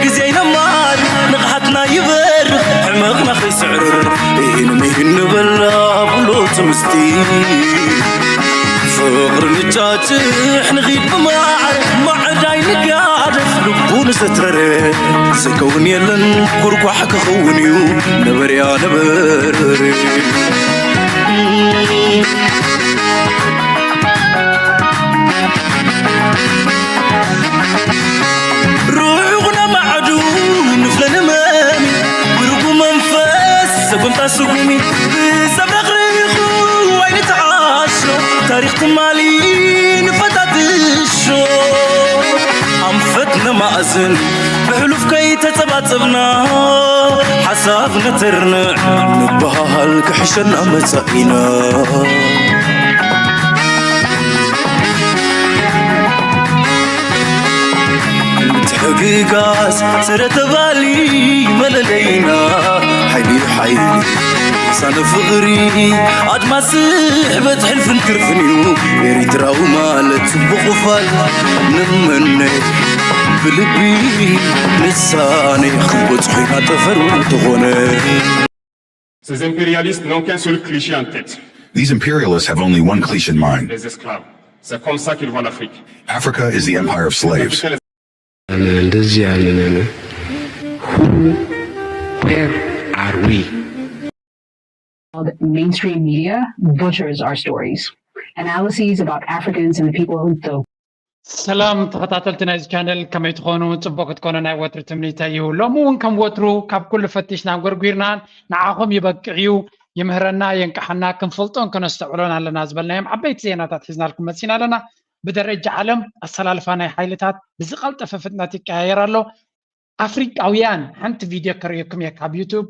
جزينا مار نقحتنا يبر عمقنا خيسعر مين بلا بلوت مستي فقر نجاتح نغيب مع داين قاعد لبون ستر زكون يلن قرق وحك خونيو نبر يا نبر روحنا معدون فلان مامي ورقو منفس كنت اسقومي بسبب غريقو وين تعاشو تاريخ تمالي نفتاتشو عم فتنا مأزن بحلوف كي تتباتبنا حسابنا ترنع نبهال كحشنا مسائنا حقيقاس سرت بالي مللينا حيلي صار فغري عاد ما سحبت حلف نكرفنيو يريد راو مالت بغفال نمني بلبي لساني خبط حينا تفرون تغني. Ces impérialistes n'ont qu'un seul cliché en tête. These imperialists have only one cliché in mind. Les esclaves. C'est comme ça qu'ils voient l'Afrique. Africa is the empire of slaves. Where are we? The mainstream media butchers our stories. Analyses about Africans and the people who do. ሰላም ተኸታተልቲ ናይዚ ቻነል ከመይ ትኾኑ ፅቡቅ ክትኮኑ ናይ ወትሪ ትምኒታ እዩ ሎሚ እውን ከም ወትሩ ካብ ኩሉ ፈቲሽና ጎርጉርናን ንዓኹም ይበቅዕ እዩ ይምህረና የንቀሐና ክንፈልጦን ከነስተውዕሎን ኣለና ዝበልናዮም ዓበይቲ ዜናታት ሒዝናልኩም መፂና ኣለና ብደረጃ ዓለም ኣሰላልፋ ናይ ሓይልታት ብዝቐልጠፈ ፍጥነት ይቀያየር ኣሎ ኣፍሪቃውያን ሓንቲ ቪድዮ ከርእየኩም እየ ካብ ዩቱብ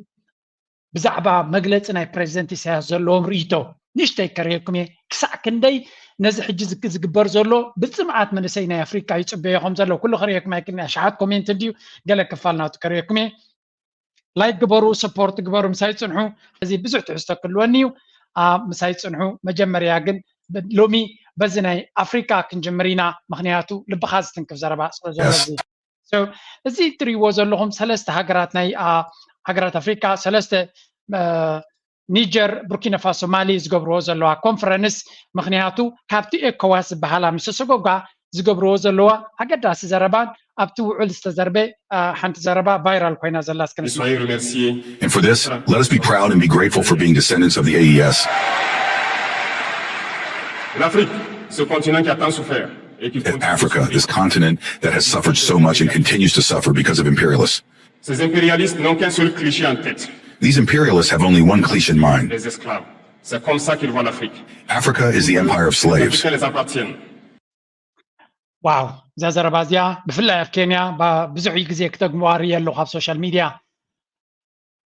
ብዛዕባ መግለፂ ናይ ፕሬዚደንት ኢሳያስ ዘለዎም ርእይቶ ንእሽተይ ከርእየኩም እየ ክሳዕ ክንደይ ነዚ ሕጂ ዝግበር ዘሎ ብፅምዓት መንእሰይ ናይ ኣፍሪካ ይፅበዮ ከም ዘሎ ኩሉ ከርእየኩም ኣይክልና ሸሓት ኮሜንት እንድዩ ገለ ክፋል ናቱ ከርእየኩም እየ ላይክ ግበሩ ሰፖርት ግበሩ ምሳይ ፅንሑ እዚ ብዙሕ ትሕዝቶ ክህልወኒ እዩ ምሳይ ፅንሑ መጀመርያ ግን ሎሚ በዚ ናይ ኣፍሪካ ክንጅምር ኢና ምክንያቱ ልብኻ ዝትንክፍ ዘረባ ስለዘሎ እዚ ትሪእዎ ዘለኹም ሰለስተ ሃገራት ናይ ሃገራት ኣፍሪካ ሰለስተ ኒጀር ቡርኪና ፋሶ ማሊ ዝገብርዎ ዘለዋ ኮንፈረንስ ምክንያቱ ካብቲ ኤኮዋስ ዝበሃላ ምስ ሰጎጋ ዝገብርዎ ዘለዋ ኣገዳሲ ዘረባን ኣብቲ ውዕል ዝተዘርበ ሓንቲ ዘረባ ቫይራል ኮይና ዘላ ስክንስማ And for this, let us be proud and be grateful for being descendants of the AES. L'Afrique, ce continent qui a tant souffert. Africa, this continent that has suffered so much and continues to suffer because of imperialists. Ces impérialistes n'ont qu'un seul cliché en tête. These imperialists have only one cliché in mind. Les esclaves. C'est comme ça qu'ils voient l'Afrique. Africa is the empire of Les slaves. Africains les appartiennent. ዋው እዛ ዘረባ እዚኣ ብፍላይ ኣብ ኬንያ ብዙሕ ግዜ ክተግባር የሎ ካብ ሶሻል ሚድያ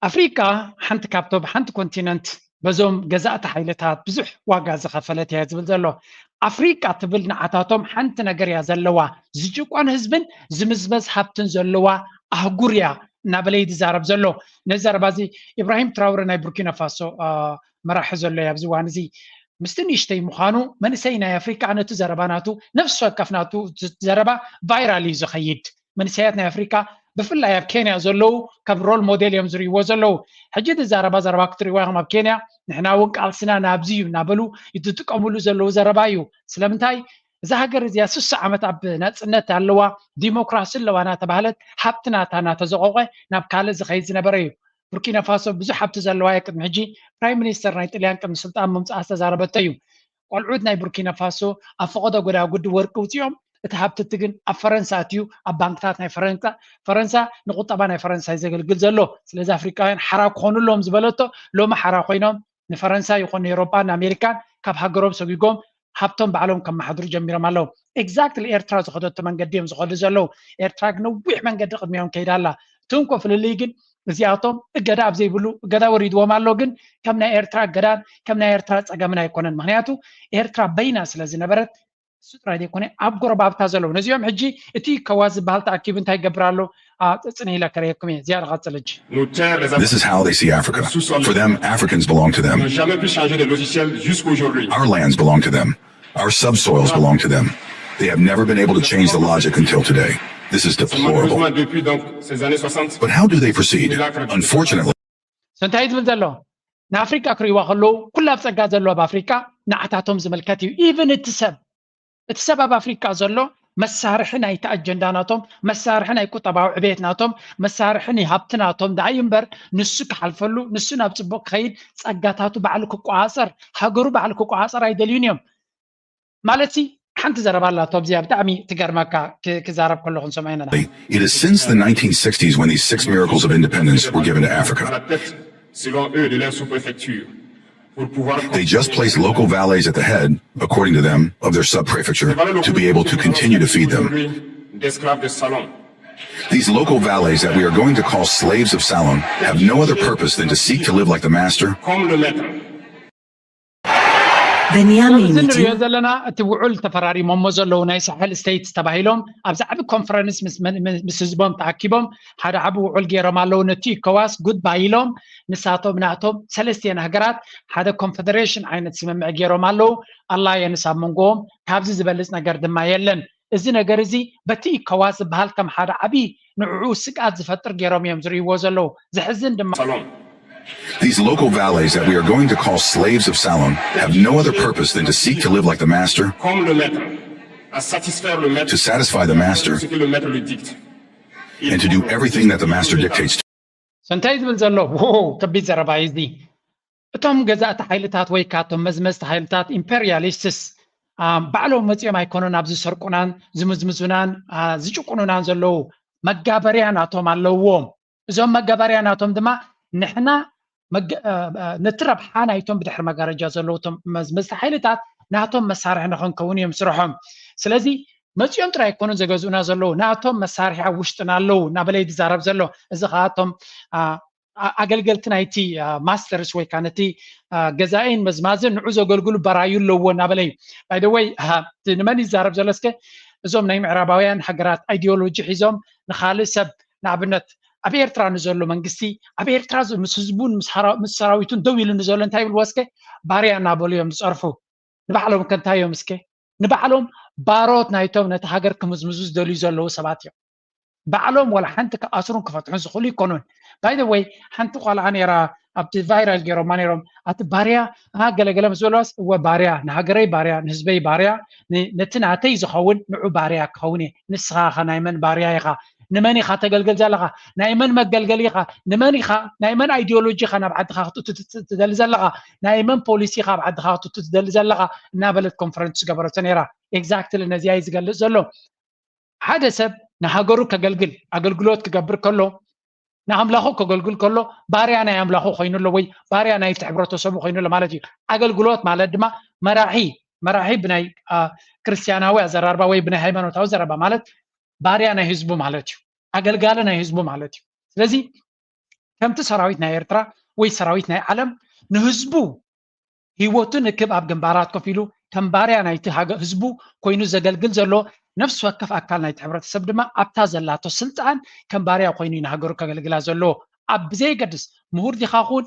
ኣፍሪካ ሓንቲ ካብቶም ሓንቲ ኮንቲነንት በዞም ገዛእቲ ሓይልታት ብዙሕ ዋጋ ዝኸፈለት እያ ዝብል ዘሎ ኣፍሪካ ትብል ንዓታቶም ሓንቲ ነገር እያ ዘለዋ ዝጭቆን ህዝብን ዝምዝበዝ ሃብትን ዘለዋ ኣህጉር እያ እናበለ ይዛረብ ዘሎ ነዚ ዘረባ እዚ ኢብራሂም ትራውረ ናይ ቡርኪና ፋሶ መራሒ ዘሎ እያ ኣብዚ እዋን እዚ ምስቲ ንእሽተይ ምዃኑ መንእሰይ ናይ ኣፍሪካ ነቲ ዘረባናቱ ነፍሲ ወከፍ ናቱ ዘረባ ቫይራል እዩ ዝኸይድ መንእሰያት ናይ ኣፍሪካ ብፍላይ ኣብ ኬንያ ዘለዉ ከም ሮል ሞዴል እዮም ዝርእይዎ ዘለዉ ሕጂ እቲ ዘረባ ክትርእይዎ ኢኹም ኣብ ኬንያ ንሕና እውን ቃልስና ናብዚ እዩ እናበሉ ይትጥቀምሉ ዘለዉ ዘረባ እዩ ስለምንታይ እዛ ሃገር እዚኣ 60 ዓመት ኣብ ነፅነት ኣለዋ ዲሞክራሲ ኣለዋ እናተባህለት ሃብቲ ናታ እናተዘቆቆ ናብ ካልእ ዝኸይድ ዝነበረ እዩ ቡርኪና ፋሶ ብዙሕ ሃብቲ ዘለዋ እያ ቅድሚ ሕጂ ፕራይም ሚኒስተር ናይ ጣልያን ቅድሚ ስልጣን ምምፃእ ዝተዛረበቶ እዩ ቆልዑት ናይ ቡርኪና ፋሶ ኣብ ፈቐዶ ጎዳጉዲ ወርቂ ውፅኦም እቲ ሃብቲ እቲ ግን ኣብ ፈረንሳ እዩ ኣብ ባንክታት ናይ ፈረንሳ ንቁጠባ ናይ ፈረንሳይ ዘገልግል ዘሎ ስለዚ ኣፍሪካውያን ሓራ ክኾኑ ኣለዎም ዝበለቶ ሎሚ ሓራ ኮይኖም ንፈረንሳ ይኹን ንኤውሮፓን ንኣሜሪካን ካብ ሃገሮም ሰጊጎም ሃብቶም ባዕሎም ከመሓድሩ ጀሚሮም ኣለዉ ኤግዛክትሊ ኤርትራ ዝኸደቶ መንገዲ እዮም ዝኸዱ ዘለዉ ኤርትራ ነዊሕ መንገዲ ቅድሚኦም ከይዳ ኣላ እቶም ኮፍልልይ ግን እዚኣቶም እገዳ ኣብ ዘይብሉ እገዳ ወሪድዎም ኣሎ ግን ከም ናይ ኤርትራ እገዳን ከም ናይ ኤርትራ ፀገምን ኣይኮነን ምክንያቱ ኤርትራ በይና ስለ ዝነበረት ስጥራ ዘይኮነ ኣብ ጎረባብታ ዘለዉ ነዚኦም ሕጂ እቲ ከዋዝ ዝበሃል ተኣኪቡ እንታይ ይገብር ኣሎ ፅፅነ ኢለ ከረየኩም እየ ዝያዳ ቀፅል ሕጂ This is how they see Africa. For them, Africans belong to them. Our lands belong to them. Our subsoils belong to them. They have never been able to change the logic until today. This is C'est malheureusement deplorable. depuis donc ces années 60. But how do they proceed? Unfortunately, እንታይ ዝብል ዘሎ ንኣፍሪካ ክሪእዋ ከለዉ ኩላ ብፀጋ ዘለዎ ኣብ ኣፍሪካ ንዓታቶም ዝመልከት እዩ ኢቨን እቲ ሰብ ኣብ ኣፍሪካ ዘሎ መሳርሒ ናይቲ ኣጀንዳ ናቶም መሳርሒ ናይ ቁጠባዊ ዕቤት ናቶም መሳርሒ ናይ ሃብቲ ናቶም ዳይ እምበር ንሱ ክሓልፈሉ ንሱ ናብ ፅቡቅ ክኸይድ ፀጋታቱ ባዕሉ ክቋፀር ሃገሩ ባዕሉ ክቋፀር ኣይደልዩን እዮም ማለት ሓንቲ ዘረባ ኣላቶ ኣብዚኣ ብጣዕሚ ትገርመካ ክዛረብ ከለኹ ንሰማይና it is since the 1960s when these 6 miracles of independence were given to À Africa. la tête, selon eux, de leur sous-préfecture pour pouvoir. They just placed local valets at the head, according to them, of their sub-prefecture to be able to continue to feed them. D'esclaves de salon. These local valets that we are going to call slaves of Salon have no other purpose than to seek to live like the master, Comme le maître. እዚ ንሪኦ ዘለና እቲ ውዑል ተፈራሪሞሞ ዘለዉ ናይ ሳሕል ስቴትስ ተባሂሎም ኣብዚ ዓቢ ኮንፈረንስ ምስ ህዝቦም ተኣኪቦም ሓደ ዓቢ ውዑል ገይሮም ኣለዉ ነቲ ኢኮዋስ ጉድባይ ኢሎም ንሳቶም ናቶም ሰለስተ ሃገራት ሓደ ኮንፌደሬሽን ዓይነት ስምምዕ ገይሮም ኣለዉ ኣላየንስ ኣብ መንጎኦም ካብዚ ዝበልፅ ነገር ድማ የለን እዚ ነገር እዚ በቲ ኢኮዋስ ዝበሃል ከም ሓደ ዓቢ ንዕኡ ስቃት ዝፈጥር ገይሮም እዮም ዝርእይዎ ዘለዉ ዝሕዝን ድማ these local valets that we are going to call slaves of Salon have no other purpose than to seek to live like the master, Comme le maître. À satisfaire le maître. to satisfy the master, Ce que le maître lui dicte. and to do everything that the master dictates to. ሰንታይ ዝብል ዘሎ ከቢድ ዘረባ እዩ እዚ እቶም ገዛእቲ ሓይልታት ወይ ካቶም መዝመዝቲ ሓይልታት ኢምፔሪያሊስትስ ባዕሎም መፅኦም ኣይኮኑን ኣብ ዝሰርቁናን ዝምዝምዙናን ዝጭቁኑናን ዘለዉ መጋበርያ ናቶም ኣለዎም እዞም መጋበርያ ናቶም ድማ ንሕና ነቲ ረብሓ ናይቶም ብድሕሪ መጋረጃ ዘለውቶም መዝመዝቲ ሓይልታት ናቶም መሳርሒ ንኽንከውን እዮም ስርሖም ስለዚ መፅኦም ጥራይ ኣይኮኑን ዘገዝኡና ዘለዉ ናቶም መሳርሒ ኣብ ውሽጥና ኣለዉ እናበለይ ዝዛረብ ዘሎ እዚ ከኣቶም ኣገልገልቲ ናይቲ ማስተርስ ወይ ከዓ ነቲ ገዛኢን መዝማዝን ንዑ ዘገልግሉ በራዩ ኣለዎ እናበለይ ባይደወይ ንመን ይዛረብ ዘሎ እስከ እዞም ናይ ምዕራባውያን ሃገራት ኣይዲዮሎጂ ሒዞም ንካልእ ሰብ ንኣብነት ኣብ ኤርትራ ንዘሎ መንግስቲ ኣብ ኤርትራ ምስ ህዝቡን ምስ ሰራዊቱን ደው ኢሉ ንዘሎ እንታይ ይብልዎ እስከ ባርያ እናበሉ እዮም ዝፀርፉ ንባዕሎም ከንታይ እዮም እስከ ንባዕሎም ባሮት ናይቶም ነቲ ሃገር ክምዝምዙ ዝደልዩ ዘለዉ ሰባት እዮም ባዕሎም ወላ ሓንቲ ክኣስሩን ክፈትሑን ዝኽእሉ ይኮኑን ባይደወይ ሓንቲ ቆልዓ ነራ ኣብቲ ቫይራል ገይሮማ ነይሮም ኣቲ ባርያ ገለገለ ምስ በለዋስ እወ ባርያ ንሃገረይ ባርያ ንህዝበይ ባርያ ነቲ ናተይ ዝኸውን ንዑ ባርያ ክኸውን እየ ንስኻ ኸ ናይ መን ባርያ ኢኻ ንመን ኢኻ ተገልገል ዘለኻ ናይ መን መገልገሊ ኢኻ ንመን ኢኻ ናይ መን ኣይዲዮሎጂ ኢኻ ናብ ዓድኻ ክትእቱ ትደሊ ዘለኻ ናይ መን ፖሊሲ ኢኻ ኣብ ዓድኻ ክትእቱ ትደሊ ዘለኻ እናበለት ኮንፈረንስ ገበረቶ ነይራ ኤግዛክትሊ ነዚያ እዩ ዝገልፅ ዘሎ ሓደ ሰብ ንሃገሩ ከገልግል ኣገልግሎት ክገብር ከሎ ንኣምላኹ ከገልግል ከሎ ባርያ ናይ ኣምላኹ ኮይኑሎ ወይ ባርያ ናይቲ ሕብረተሰቡ ኮይኑሎ ማለት እዩ ኣገልግሎት ማለት ድማ መራሒ ብናይ ክርስቲያናዊ ኣዘራርባ ወይ ብናይ ሃይማኖታዊ ዘረባ ማለት ባርያ ናይ ህዝቡ ማለት እዩ ኣገልጋለ ናይ ህዝቡ ማለት እዩ ስለዚ ከምቲ ሰራዊት ናይ ኤርትራ ወይ ሰራዊት ናይ ዓለም ንህዝቡ ሂወቱ ንክብ ኣብ ግንባራት ኮፍ ኢሉ ከም ባርያ ናይቲ ህዝቡ ኮይኑ ዘገልግል ዘሎ ነፍሲ ወከፍ ኣካል ናይቲ ሕብረተሰብ ድማ ኣብታ ዘላቶ ስልጣን ከም ባርያ ኮይኑ ንሃገሩ ከገልግላ ዘሎ ኣብ ብዘይገድስ ምሁር ዲኻ ኹን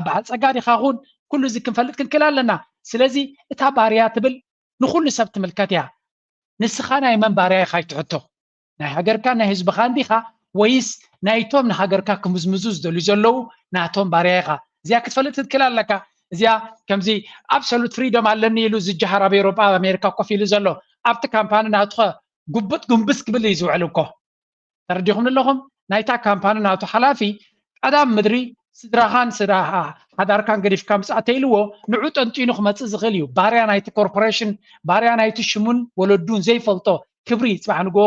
በዓል ፀጋ ዲኻ ኹን ኩሉ እዚ ክንፈልጥ ክንክእል ኣለና ስለዚ እታ ባርያ ትብል ንኩሉ ሰብ ትምልከት እያ ንስኻ ናይ መን ባርያ ኢኻ ይትሕቶ ናይ ሃገርካ ናይ ህዝብኻ እንዲኻ ወይስ ናይቶም ንሃገርካ ክምዝምዙ ዝደልዩ ዘለዉ ናቶም ባርያ ኢኻ እዚኣ ክትፈልጥ ትክእል ኣለካ እዚኣ ከምዚ ኣብሶሉት ፍሪዶም ኣለኒ ኢሉ ዝጀሃር ኣብ ኤሮጳ ኣብ ኣሜሪካ ኮፍ ኢሉ ዘሎ ኣብቲ ካምፓኒ ናቱ ጉብጥ ጉንብስ ክብል እዩ ዝውዕል እኮ ተረዲኹም ኣለኹም ናይታ ካምፓኒ ናቱ ሓላፊ ቀዳም ምድሪ ስድራኻን ሓዳርካን ገዲፍካ ምፅኣተ ኢልዎ ንዑ ጠንጢኑ ክመፅእ ዝኽእል እዩ ባርያ ናይቲ ኮርፖሬሽን ባርያ ናይቲ ሽሙን ወለዱን ዘይፈልጦ ክብሪ ፅባሕ ንጎ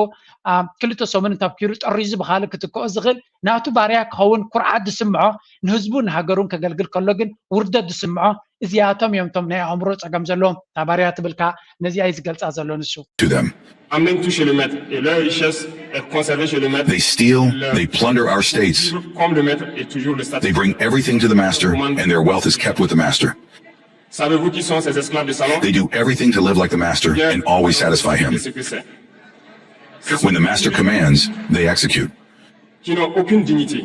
ክልተ ሰሙን እንተብኪሩ ጠሪዙ ብካልእ ክትክኦ ዝኽእል ናቱ ባርያ ክኸውን ኩርዓት ዝስምዖ ንህዝቡ ንሃገሩን ከገልግል ከሎ ግን ውርደት ዝስምዖ እዚኣቶም እዮም ቶም ናይ ኣእምሮ ፀገም ዘለዎም እታ ባርያ ትብልካ ነዚኣ እዩ ዝገልፃ ዘሎ ንሱ Amène tout chez le maître et leur richesse est conservée chez le maître. They steal, they plunder our states. Comme le maître est toujours le statut. They bring everything to the master, and their wealth is kept with the master. Savez-vous qui sont ces esclaves de salon? They do everything to live like the master and always satisfy him. When the master commands, they execute. Qui n'ont aucune dignité.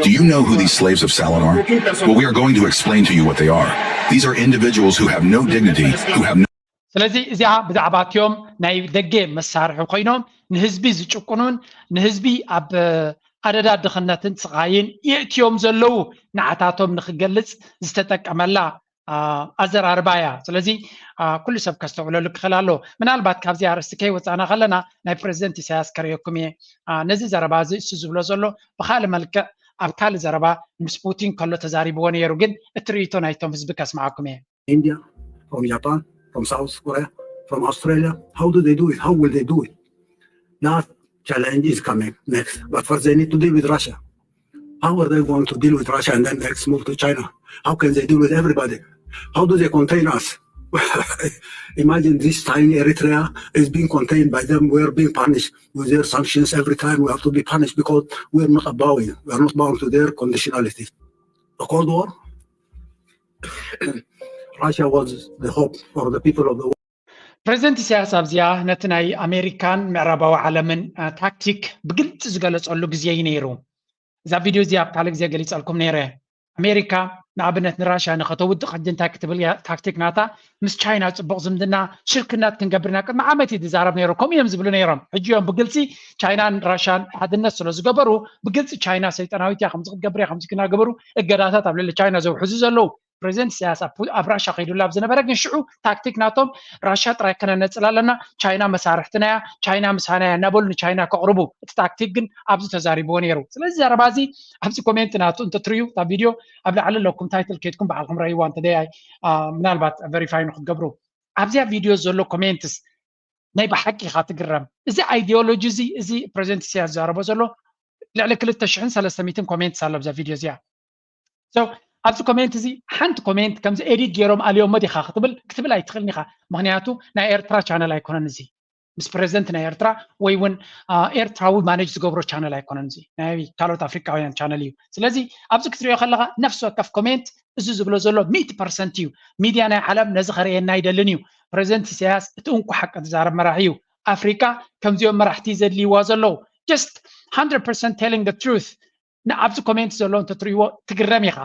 Do you know who these slaves of Salon are? Well, we are going to explain to you what they are. These are individuals who have no dignity, who have no ስለዚህ እዚኣ ብዛዕባትዮም ናይ ደገ መሳርሒ ኮይኖም ንህዝቢ ዝጭቁኑን ንህዝቢ ኣብ ኣደዳ ድኽነትን ስቃይን የእትዮም ዘለው ንዓታቶም ንክገልጽ ዝተጠቀመላ ኣዘራርባ እያ ስለዚ ኩሉ ሰብ ከስተውዕለሉ ክኽእል ኣሎ ምናልባት ካብዚ ኣርእስቲ ከይወፃና ከለና ናይ ፕሬዚደንት ኢሳያስ ከርእየኩም እየ ነዚ ዘረባ እዚ እሱ ዝብሎ ዘሎ ብካልእ መልክዕ ኣብ ካልእ ዘረባ ምስ ፑቲን ከሎ ተዛሪብዎ ነይሩ ግን እቲ ርእይቶ ናይቶም ህዝቢ ከስማዓኩም እየ India, from Japan, from South Korea, from Australia. How do they do it? How will they do it? That challenge is coming next. But first they need to deal with Russia. How are they going to deal with Russia and then next move to China? How can they deal with everybody? How do they contain us? Imagine this tiny Eritrea is being contained by them. We're being punished with their sanctions every time. We have to be punished because we're not bowing. We're not bound to their conditionalities. The Cold War, Russia was the hope for the people of the world. ፕሬዚደንት ኢሳያስ ኣብዚኣ ነቲ ናይ ኣሜሪካን ምዕራባዊ ዓለምን ታክቲክ ብግልፂ ዝገለጸሉ ግዜ እዩ ነይሩ እዛ ቪድዮ እዚኣ ኣብ ካልእ ግዜ ገሊፀልኩም ነይረ ኣሜሪካ ንኣብነት ንራሽያ ንኸተውድቕ ሕጂ እንታይ ክትብል ታክቲክ ናታ ምስ ቻይና ፅቡቕ ዝምድና ሽርክናት ክንገብርና ቅድሚ ዓመት እዩ ዝዛረብ ነይሩ ከምኡ እዮም ዝብሉ ነይሮም ሕጂ እዮም ብግልፂ ቻይናን ራሽያን ሓድነት ስለ ዝገበሩ ብግልፂ ቻይና ሰይጣናዊት እያ ከምዚ ክትገብር እያ ከምዚ ክናገበሩ እገዳታት ኣብ ልዕሊ ቻይና ዘውሕዙ ዘለው ፕሬዚደንት ኢሳያስ ኣብ ራሽያ ከይዱላ ኣብ ዝነበረ ግን ሽዑ ታክቲክ ናቶም ራሽያ ጥራይ ከነነፅል ኣለና ቻይና መሳርሕትና እያ ቻይና ምሳና እያ እናበሉ ንቻይና ከቕርቡ እቲ ታክቲክ ግን ኣብዚ ተዛሪብዎ ነይሩ ስለዚ ዘረባ እዚ ኣብዚ ኮሜንት ናቱ እንተትርዩ እታ ቪድዮ ኣብ ላዕሊ ኣለኩም ታይትል ከይድኩም በዓልኩም ረእይዋ እንተደያይ ምናልባት ቨሪፋይ ንክትገብሩ ኣብዚኣ ቪድዮ ዘሎ ኮሜንትስ ናይ ብሓቂ ኢኻ ትግረም እዚ ኣይዲዮሎጂ እዚ ፕሬዚደንት ኢሳያስ ዝዛረቦ ዘሎ ልዕሊ 2300 ኮሜንትስ ኣሎ ኣብዛ ቪድዮ እዚኣ ኣብዚ ኮሜንት እዚ ሓንቲ ኮሜንት ከምዚ ኤዲት ገይሮም ኣልዮም መዲኻ ክትብል ኣይትኽእልኒ ኢኻ ምክንያቱ ናይ ኤርትራ ቻነል ኣይኮነን እዚ ምስ ፕሬዚደንት ናይ ኤርትራ ወይ እውን ኤርትራዊ ማኔጅ ዝገብሮ ቻነል ኣይኮነን እዚ ናይ ካልኦት ኣፍሪካውያን ቻነል እዩ ስለዚ ኣብዚ ክትሪኦ ከለኻ ነፍሲ ወከፍ ኮሜንት እዚ ዝብሎ ዘሎ 100% እዩ ሚድያ ናይ ዓለም ነዚ ከርእየና ኣይደልን እዩ ፕሬዚደንት ኢሳያስ እቲ እንኩ ሓቂ ዝዛረብ መራሒ እዩ ኣፍሪካ ከምዚኦም መራሕቲ ዘድልይዋ ዘለው just 100% telling the truth ንኣብዚ ኮሜንት ዘሎ እንተትሪእዎ ትግረም ኢኻ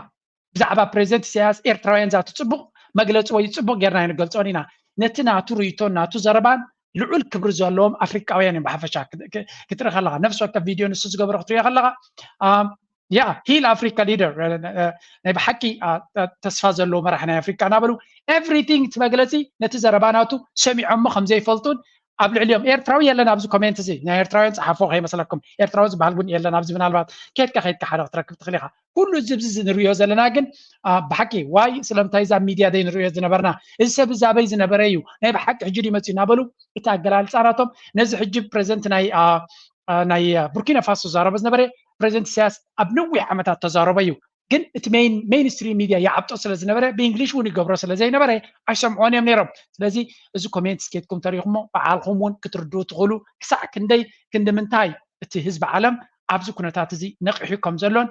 ብዛዕባ ፕሬዚደንት ኢሳያስ ኤርትራውያን ዛቱ ፅቡቕ መግለፂ ወይ ፅቡቕ ጌርና ይንገልፆን ኢና ነቲ ናቱ ርእይቶን ናቱ ዘረባን ልዑል ክብሪ ዘለዎም ኣፍሪካውያን እዮም ብሓፈሻ ክትርኢ ከለኻ ነፍሲ ወከፍ ቪድዮ ንሱ ዝገብሮ ክትሪኦ ከለኻ ሂል አፍሪካ ሊደር ናይ ብሓቂ ተስፋ ዘለዎ መራሒ ናይ ኣፍሪካ እናበሉ ኤቭሪቲንግ እቲ መግለፂ ነቲ ዘረባ ናቱ ሰሚዖሞ ከምዘይፈልጡን ኣብ ልዕሊኦም ኤርትራዊ የለን ኣብዚ ኮሜንት እዚ ናይ ኤርትራውያን ፀሓፎ ከይመስለኩም ኤርትራዊ ዝበሃል ግን የለን ኣብዚ ምናልባት ከድካ ሓደ ክትረክብ ትኽእል ኢኻ ኩሉ እዚ ንሪኦ ዘለና ግን ብሓቂ ዋይ ስለምንታይ እዛ ሚድያ ደይ ንሪኦ ዝነበርና እዚ ሰብ እዚ ኣበይ ዝነበረ እዩ ናይ ብሓቂ ሕጂ ድመፁ እናበሉ እቲ ኣገላልፃ ናቶም ነዚ ሕጂ ፕሬዚደንት ናይ ቡርኪና ፋሶ ዛረበ ዝነበረ ፕሬዚደንት ኢሳያስ ኣብ ነዊሕ ዓመታት ተዛረበ እዩ ግን እቲ ሜይንስትሪም ሚድያ ይዓብጦ ስለ ዝነበረ ብእንግሊሽ እውን ይገብሮ ስለ ዘይነበረ ኣይሰምዖን እዮም ነይሮም ስለዚ እዚ ኮሜንት ስኬትኩም ተሪኹሞ በዓልኩም እውን ክትርድኡ ትኽእሉ ክሳዕ ክንዲ ምንታይ እቲ ህዝቢ ዓለም ኣብዚ ኩነታት እዚ ነቂሑ ከም ዘሎን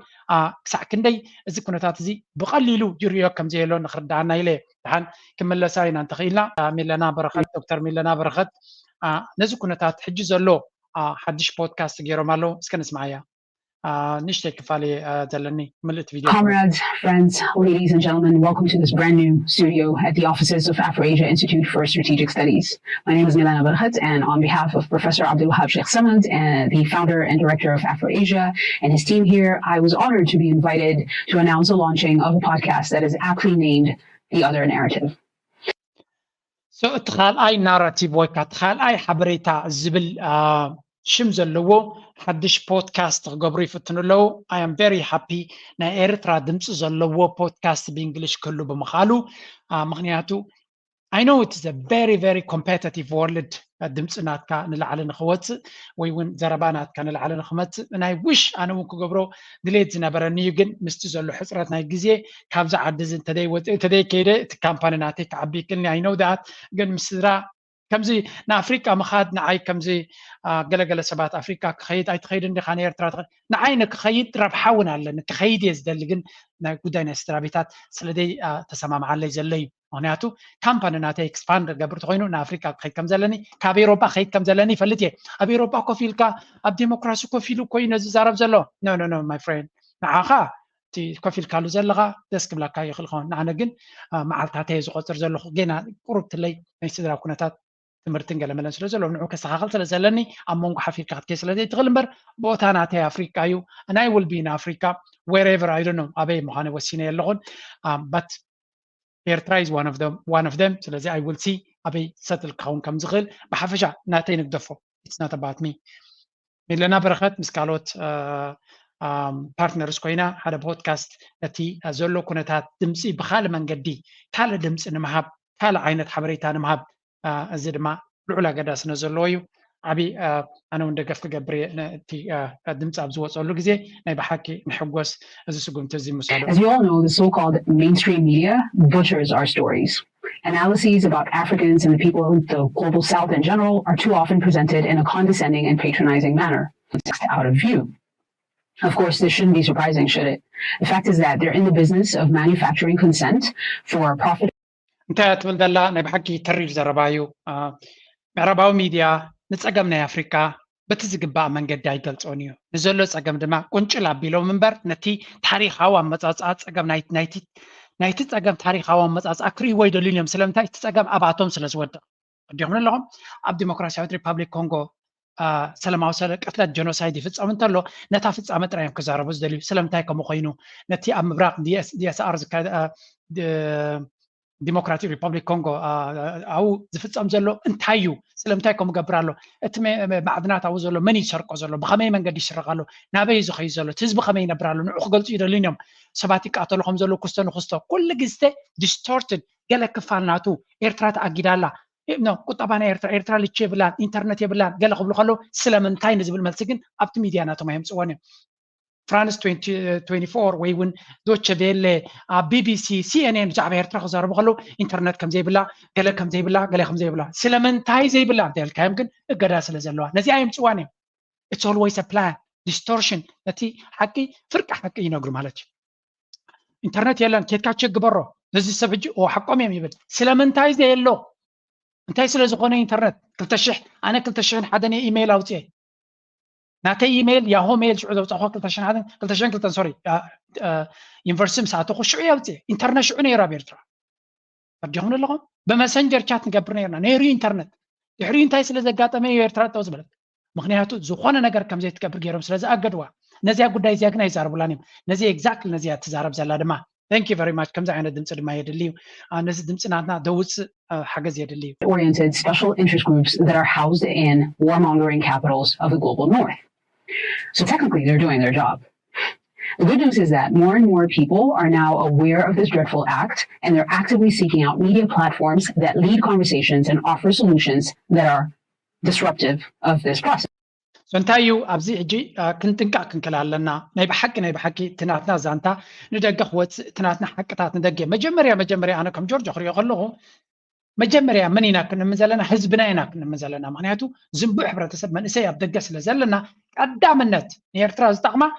ክሳዕ ክንደይ እዚ ኩነታት እዚ ብቐሊሉ ይርዮ ከም ዘየሎን ንኽርዳኣና ኢለ ድሓን ክመለሳ ኢና እንተኽኢልና ሚለና በረኸት ዶክተር ሚለና በረኸት ነዚ ኩነታት ሕጂ ዘሎ ሓድሽ ፖድካስት ገይሮም ኣለዉ እስከ ንስማዕያ Comrades, friends, ladies and gentlemen, welcome to this brand new studio at the offices of AfroAsia Institute for Strategic Studies. My name is Milana Barkhat, and on behalf of Professor Abdulwahab Sheikh Samad, the founder and director of AfroAsia, and his team here, I was honored to be invited to announce the launching of a podcast that is aptly named The Other Narrative. So, تخيل narrative ويكا تخيل حبريتا زبل ሽም ዘለዎ ሓድሽ ፖድካስት ክገብሩ ይፍትኑ ኣለዉ I am very happy ናይ ኤርትራ ድምፂ ዘለዎ ፖድካስት ብእንግሊሽ ክህሉ ብምኻሉ ምክንያቱ I know it is a very very competitive world ድምፂ ናትካ ንላዕሊ ንኽወፅእ ወይ እውን ዘረባ ናትካ ንላዕሊ ንኽመፅእ ናይ ውሽ ኣነ እውን ክገብሮ ድሌት ዝነበረኒ እዩ ግን ምስቲ ዘሎ ሕፅረት ናይ ግዜ ካብዚ ዓዲ እዚ እንተደይ ከይደ እቲ ካምፓኒ ናተይ ክዓቢ ይክእልኒ I know that ግን ምስ ስድራ ከምዚ ንኣፍሪካ ምኻድ ንዓይ ከምዚ ገለገለ ሰባት ኣፍሪካ ክኸይድ ኣይትኸይድ እንዲኻ ንኤርትራ ንዓይ ንክኸይድ ረብሓ እውን ኣለኒ ክኸይድ እየ ዝደሊ ግን ናይ ጉዳይ ናይ ስድራ ቤታት ስለደይ ተሰማምዓለይ ዘሎ እዩ ምክንያቱ ካምፓኒ ናተይ ኤክስፓንድ ገብር ተኮይኑ ንኣፍሪካ ክኸይድ ከም ዘለኒ ካብ ኤሮፓ ክኸይድ ከም ዘለኒ ይፈልጥ እየ ኣብ ኤሮፓ ኮፍ ኢልካ ኣብ ዴሞክራሲ ኮፍ ኢሉ ኮይኑ ዝዛረብ ዘሎ ኖ ማይ ፍሬንድ ንዓኻ كفيل كالو زلغا دسك بلا كاي خلخون نحن جن معلتاتي زقطر زلخ جينا قربت لي نيسدرا كونتات تمرتن قال ملن سلازلو نعو كسخاخل سلازلني امونغ حفيقات كيس لدي تغلمبر بوتاناتي افريكا يو and I will be in Africa wherever I don't know ابي مخانه وسينه يلغون but Ertra is one of them سلازي I will see ابي settle كون كم زغل بحفجا ناتي نقدفو it's not about me ملنا برخت مسكالوت partners كوينا هذا بودكاست التي زلو كونتات دمسي بخال منقدي كال دمس نمهب كال عينة حبريتا نمهب زي ما لولا قداس نزلويو عبي أنا وندقف كجبري تي دمت أبزوت صار له جزء نبي بحكي نحجوس إذا سقوم تزي مساعدة. As you all know, the so-called mainstream media butchers our stories. Analyses about Africans and the people of the global South in general are too often presented in a condescending and patronizing manner, out of view. Of course, this shouldn't be surprising, should it? The fact is that they're in the business of manufacturing consent for profit. انتهت بالدلا نبي حكي تريف زربايو معرباو ميديا نتسقمنا أفريقيا بتزقبا من قد يقلصونيو نزلو تسقم دما قنچل أبيلو منبر نتي تاريخ هوا متصاص تسقم نايت تسقم تاريخ هوا متصاص أكري ويدو لينيوم سلامتاي تسقم أباتهم سلازود ديهم لهم أب ديمقراطية ريبابليك كونغو سلام وسلام قتلت جنوسايد يفصم انتلو نتا فصم ترايم كزاربوز دليل سلامتاي كم خينو نتي ام مبراق دي اس ار ديمقراطية ريبابليك كونغو او زفصم زلو انتايو سلامتاي كم غبرالو ات معدنات او زلو مني شرقو زلو بخمي منقد يشرقالو نابي زخي زلو تزب خمي نبرالو نخ قلص يدلينيوم سباتي قاتلوهم زلو كستن خستو كل جزته ديستورتد قال كفالناتو ايرترات اجيدالا نو قطبانا ايرترا ليتشي بلان انترنت يبلان قال قبل خلو سلامنتاي نزبل ملسكن ابت ميدياناتو ما يمصونه فرانس 24 ويون دوتش فيل بي بي سي سي ان ان جاب ايرترا خزارو خلو انترنت كم زي بلا قال كم زي بلا قال كم زي بلا سلامنتاي زي بلا ديال كايم كن اقدا سلازلوا نزي اي يمصونه اتس اولويز ا بلان ديستورشن نتي حقي فرق حقي ينغرو مالتي انترنت يلان كيتكا تشغبرو نزي سبج او حقوم يميبل سلامنتاي زي يلو انتي سلازقونه انترنت كلتشح انا كلتشح حدني ايميل اوتي ناتي ايميل ياهو ميل شعود وصخو كلتشح حدن كلتشح كلتن سوري ينفرسم ساعتو خشعو ياوتي انترنت شعوني راه بيرترا فديهم لهم بماسنجر شات نقبرنا نيري انترنت يحري انتي سلازقاطمي يرترا توزبلت مخنياتو زخونه ነገር ከም ዘይ ትቀብር ገይሮም ስለዚ አገድዋ ነዚያ ጉዳይ እዚያ ግን አይዛርቡላንም ነዚያ ኤግዛክትሊ ነዚያ ትዛረብ ዘላ ድማ Thank you very much. Comes out of the Mayadili, and this is not those Hagazidili. Oriented special interest groups that are housed in warmongering capitals of the global north. So technically, they're doing their job. The good news is that more and more people are now aware of this dreadful act, and they're actively seeking out media platforms that lead conversations and offer solutions that are disruptive of this process. So انتايو ابزي اجي كنتنقع كنكلالنا ناي بحكي تناتنا زانتا ندق خوت تناتنا حقتات ندق مجمريا انا كم جورج خري يقلو مجمريا منينا كنا مزلنا حزبنا هنا كنا مزلنا معناته زنبو حبرتسب من اسي ابدق سلازلنا قدامنت ايرترا زطقما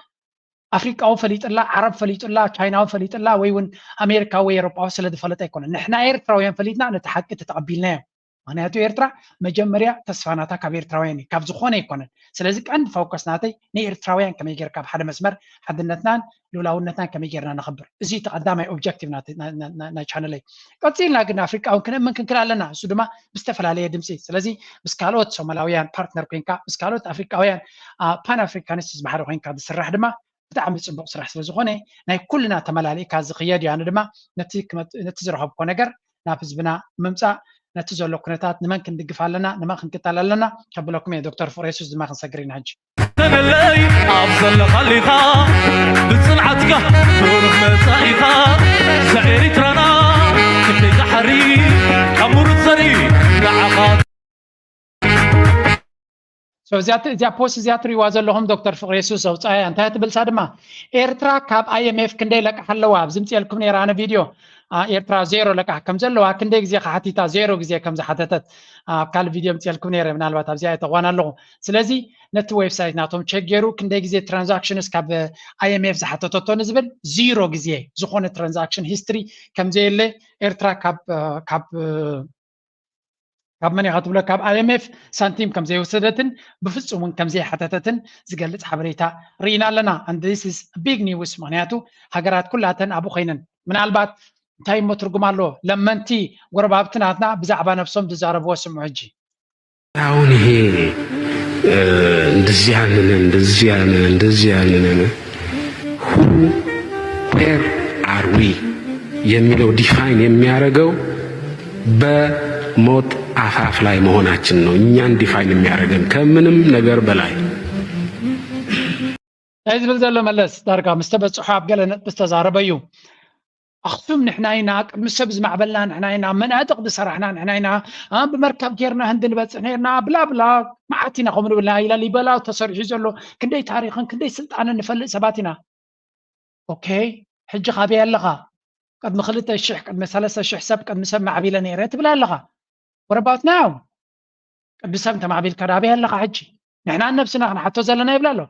افريقا او فليط الله عرب فليط الله تشاينا او فليط الله ويون امريكا ويوروبا سلد فلط يكون نحنا ايرتراويان فليطنا نتحقق تتقبلنا معناته ايرترا مجمريا تسفاناتا كبيرتراويان كاب زخونه يكون ስለዚህ ቀንድ ፎከስ ናተይ ንኤርትራውያን ከመይ ጌርካ ብሓደ መስመር ሓድነትናን ልውላውነትናን ከመይ ጌርና ንኽብር እዚ ተቐዳማይ ኦብጀክቲቭ ናይ ቻነለይ ቀፂልና ግን ኣፍሪቃውን ክንእምን ክንክል ኣለና እሱ ድማ ብዝተፈላለየ ድምፂ ስለዚ ምስ ካልኦት ሶማላውያን ፓርትነር ኮንካ ምስ ካልኦት ኣፍሪቃውያን ፓን ኣፍሪካኒስት ዝባሓደ ኮንካ ዝስራሕ ድማ ብጣዕሚ ፅቡቅ ስራሕ ስለዝኾነ ናይ ኩልና ተመላሊእካ ዝኽየድ ያኑ ድማ ነቲ ዝረኸብኮ ነገር ናብ ህዝብና ምምፃእ نتي زلو كنتات نمان كندقف علينا نمان كنقتال علينا كبلكم يا دكتور فوريسوس دماغ نسقرين حج تنلي افضل خليها بصنعتك روح مسايها سعيري ترانا كفي زحري امور الزري لعقات سو زيا بوست زياتري وازلهم دكتور فوريسوس او صاي انت تبلصا دما ايرترا كاب اي ام اف كندي لك حلوا بزمت لكم نيرانه فيديو ايرترا زيرو لك كم زلوا كندي غزي حتيتا زيرو غزي كم زحتتت قال فيديو متلكم نير منالبات ابزي تقوانا له سلازي نت ويب سايت ناتهم تشيجرو كندي غزي ترانزاكشنز كاب اي ام اف زحتتتو نزبل زيرو غزي زخونه ترانزاكشن هيستوري كم زي له ايرترا كاب كاب من يخاطب كاب IMF سنتيم كم زي وسدتن بفصومن كم زي حتتتن زقلت حبريتا رينا لنا and this is big news معناته هجرات كلها أبو خينن من البعض تايم مترجم له لما أنتي قربابتنا بزعبا نفسهم تزاربوا سمعوا جي አሁን ይሄ እንደዚህ ያንን who where are we የሚለው ዲፋይን የሚያደርገው በሞት አፋፍ ላይ መሆናችን ነው እኛን ዲፋይን የሚያደርገን ከምንም ነገር በላይ هذا بلزل ملس دارك مستبصحوا بقلنا بستزاربيو أخصم نحناينا مسبز معبلنا نحناينا مناطق بصراحنا نحناينا بمركب كيرنا هندن بس نحنا بلا بلا ما عتينا قمر بالله إلى اللي بلا تصرح يزلو كندي تاريخا كندي سلطان نفل سباتنا أوكي حج خابي اللغة قد مخلت الشح قد مسلس الشح سب قد مسمع عبيلا نيرت بلا اللغة وربات ناو قد بسمت مع عبيل كرابي اللغة حجي نحنا نفسنا احنا حتى زلنا يبلا له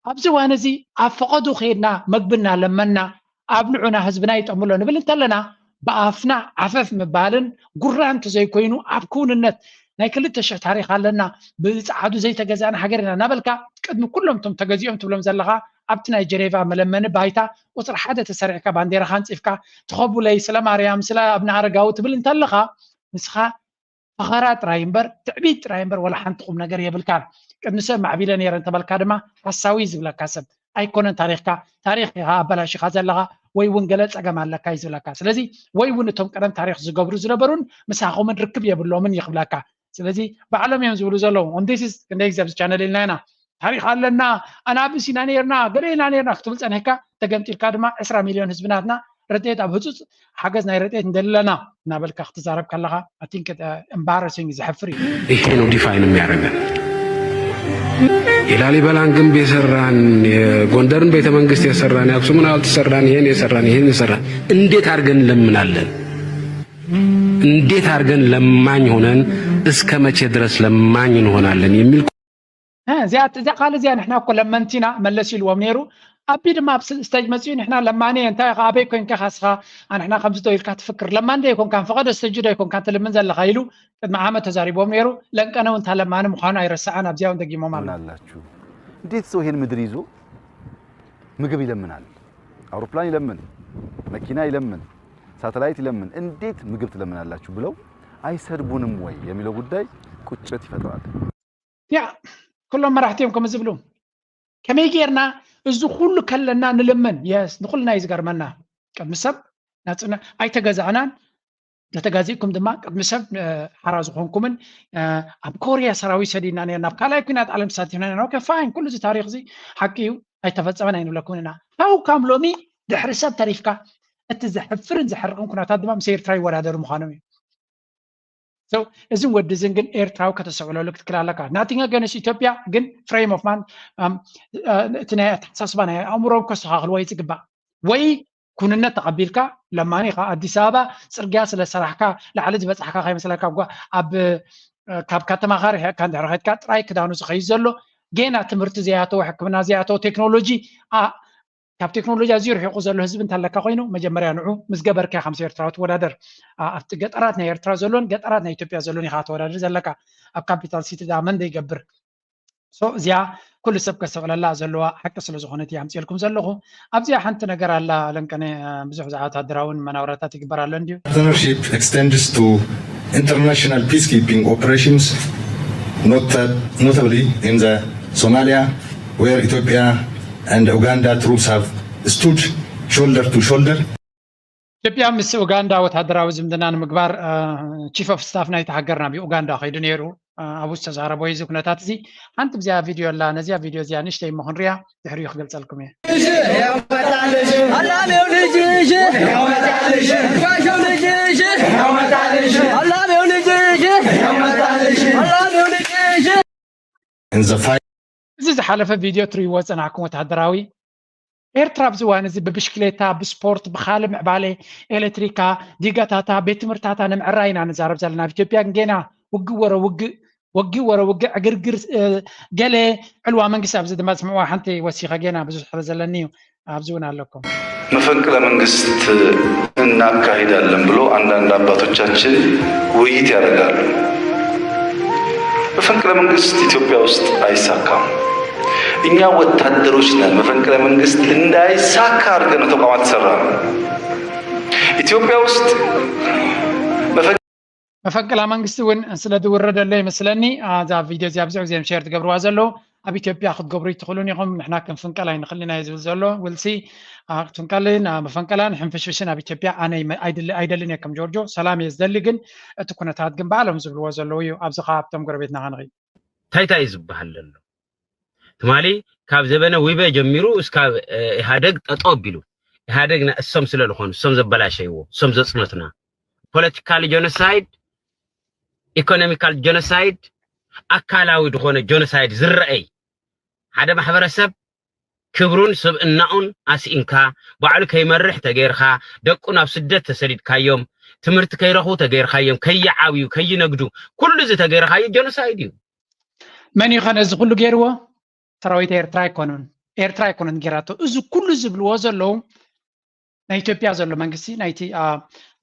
أبزو أنزي أفقدوا خيرنا مقبلنا لمنا أبلعنا حزبنا يتأملوا نبل انتلنا بأفنا عفف مبالن قران تزي كوينو أبكون النت نايكل التشح تاريخ لنا بيتعادوا زي تجازانا حجرنا نبلكا قدم كلهم تم تجازيهم تبلهم زلغا أبتنا جريفا ملمن بايتا وصر حدا تسرعك باندير خانس إفكا تخبوا لي سلام مريم سلا ابن عرقاو تبل انتلغا نسخا فخرات رايمبر تعبيد رايمبر ولا حنتقوم نقرية بالكار قد نسمع بيلانير انت بالكارما حساويز بلا كاسب أيكون تاريخها بلاش خازلها وي ونقلت أجمع لك كايز ولا كاس لذي وي ونتهم كلام تاريخ زجبر زلبرون مساقهم من ركب يبلو من يخبلا كا لذي بعلم ينزلوا زلوا on this is the next channel لنا تاريخ لنا أنا بسينا نيرنا قرينا نيرنا اختبلت أنا هكا تقمت الكادما 10 مليون حزبناتنا رديت أبهجوز حجزنا رديت ندلنا نابل كاختصارب كلها I think embarrassing is حفري ይሄ ነው ዲፋይን የሚያደርገን የላሊበላን ግንብ የሰራን የጎንደርን ቤተ መንግስት የሰራን የአክሱምን ሐውልት የሰራን ይሄን የሰራን እንዴት አድርገን ለምናለን እንዴት አድርገን ለማኝ ሆነን እስከ መቼ ድረስ ለማኝ እንሆናለን የሚል زيات قال زي نحنا كل لمنتنا ملسيل ومنيرو أبيد ما استج مسؤول نحنا لما ني أنت غابي كون كخاصها نحنا خمسة دويل كاتفكر لما ندي يكون كان فقد استجد يكون كانت المنزل لغايلو مع عامة تجارب ومنيرو لأن أنا وأنت لما أنا مخانا يرسعنا بزياو ندقي مو مال الله شو ديت سو هين مدريزو مقبل يلمنال أوروبلان يلمن مكينة يلمن ساتلايت يلمن انديت مقبت يلمنال الله شو بلو أي سربون موي يميلو قداي كتشتي فترات يا كلهم مرحتيهم كم زبلون كم يجيرنا إذا كل كلنا نلمن يس نقولنا يزجر منا قد مسب ناتنا أي تجازعنا نتجازيكم دماء قد مسب حرازكمكمن أب كوريا سراوي سدينا أنا نبكلا يكونات علم ساتينا أنا أوكي فاين كل زي تاريخ زي حكيو أي تفزعنا إنه لكوننا هاو كاملومي دحرسات تاريخك التزحفرن زحرقهم كنا تدمام سير تراي ورا دار مخانوي So إذن ود زنجن إير تراو كتسوله لك تكلا لك nothing against Ethiopia جن frame of man تنا تحسبنا أمورهم كسرها الوي تجبا وي كوننا تقبلك لما نيقا أديس أبا سرجاس لسرحك لعلج بس حكا خيم مثلا كابوا أب كاب كتما غير كان درجات كات راي كدانو سخيزلو جينا تمرت زياتو حكمنا زياتو تكنولوجي كاب تكنولوجيا زير حقوق زلوا حزب انت لك قينو مجمريا نعو مسجبر ك 5 يرترات ودادر قطراتنا يرترا زلون قطراتنا ايثيوبيا زلون يخات ودادر زلك اب كابيتال سيتي دا من يقبر سو زيا كل سب كسغل الله زلوا حق سلو زخونت يامصيلكم زلخو ابزيا حنت ነገር አለ ለንቀኔ ብዙ ዛዓት አድራውን መናውራታት ይግበራል እንዲሁ Partnership extends to international peacekeeping operations notably in the Somalia where Ethiopia and Uganda troops have stood shoulder to shoulder. ኢትዮጵያ ምስ ኡጋንዳ ወታደራዊ ዝምድናን ምግባር ቺፍ ኦፍ ስታፍ ናይ ተሃገርና ብኡጋንዳ ኸይዱ ነይሩ አቡስ ተዛረበ ይዝ ኩነታት እዚ አንተ ብዚያ ቪዲዮ ላ ነዚያ ቪዲዮ ዚያ ንሽተይ መኽንሪያ ድሕሪኡ ክገልጸልኩም እየ In the fight እዚ ዝሓለፈ ቪድዮ ትሪእዎ ፀናዕኩም ወታደራዊ ኤርትራ ብዝዋን እዚ ብብሽክሌታ ብስፖርት ብካልእ ምዕባለ ኤሌክትሪካ ዲጋታታ ቤት ትምህርታታ ንምዕራይ ኢና ንዛረብ ዘለና ኢትዮጵያ ገና ውግ ወረ ውግ ዕግርግር ገለ ዕልዋ መንግስቲ ኣብዚ ድማ ስምዕዋ ሓንቲ ወሲኸ ገና ብዙሕ ሕብሪ ዘለኒ እዩ አብዙና አለኩም መፈንቅለ መንግስት እናካሂዳለን ብሎ አንዳንድ አባቶቻችን ውይይት ያደርጋሉ። መፈንቅለ መንግስት ኢትዮጵያ ውስጥ አይሳካም። እኛ ወታደሮች ነን። መፈንቅለ መንግስት እንዳይሳካ አድርገን ተቋማት ሰራ ኢትዮጵያ ውስጥ መፈንቅለ መንግስት ውን ስለ ድውረደለ ይመስለኒ አዛ ቪዲዮ ዚያብዙ ጊዜም ሼር ትገብርዋ ዘሎ ኣብ ኢትዮጵያ ክትገብሩ ትኽእሉን ኢኹም ንሕና ክንፍንቀል ኣይንኽእልና እዩ ዝብል ዘሎ ውልሲ ክትፍንቀልን መፈንቀላን ሕንፍሽፍሽን ኣብ ኢትዮጵያ ኣነ ኣይደልን እየ ከም ጆርጆ ሰላም እየ ዝደሊ ግን እቲ ኩነታት ግን በዓሎም ዝብልዎ ዘለዉ እዩ ኣብዚ ኸ ኣብቶም ጎረቤትና ኸንርኢ ታይታይ ዝበሃል ኣሎ ትማሊ ካብ ዘበነ ውይበ ጀሚሩ እስካብ ኢህአደግ ጠጠው ቢሉ ኢህአደግ እሶም ስለ ዝኾኑ እሶም ዘበላሸይዎ እሶም ዘፅነትና ፖለቲካል ጆኖሳይድ ኢኮኖሚካል ጆኖሳይድ ኣካላዊ ዝኾነ ጆኖሳይድ ዝረአይ ሓደ ማሕበረሰብ ክብሩን ስብእናኡን ኣስኢንካ ባዕሉ ከይመርሕ ተገይርካ ደቁ ናብ ስደት ተሰዲድካዮም ትምህርቲ ከይረኽቡ ተገይርካዮም ከይዓብዩ ከይነግዱ ኩሉ እዚ ተገይርካዮ ጆኖሳይድ እዩ መን ይኸነ እዚ ኩሉ ገይርዎ ሰራዊት ኤርትራ ኣይኮነን ጌራቶ እዚ ኩሉ ዝብልዎ ዘለዉ ናይ ኢትዮጵያ ዘሎ መንግስቲ ናይቲ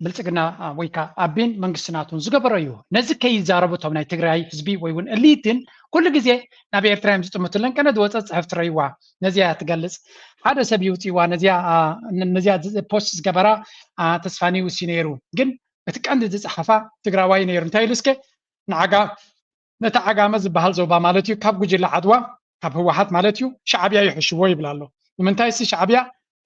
ብልጽግና ወይ ከዓ ኣቢን መንግስትናቱን ዝገበረ እዩ ነዚ ከይዛረበቶም ናይ ትግራይ ህዝቢ ወይ እውን ኤሊትን ኩሉ ግዜ ናብ ኤርትራ እዮም ዝጥምቱለን ቀነ ዝወፀት ፅሕፍ ትረይዋ ነዚያ ትገልፅ ሓደ ሰብ ይውፅዋ ነዚያ ፖስት ዝገበራ ተስፋኒ ውሲ ነይሩ ግን እቲ ቀንዲ ዝፀሓፋ ትግራዋይ ነይሩ እንታይ ኢሉ እስከ ንዓጋ ነቲ ዓጋመ ዝበሃል ዞባ ማለት እዩ ካብ ጉጅለ ዓድዋ ካብ ህወሓት ማለት እዩ ሻዕብያ ይሕሽዎ ይብል ኣሎ ንምንታይ ሲ ሻዕብያ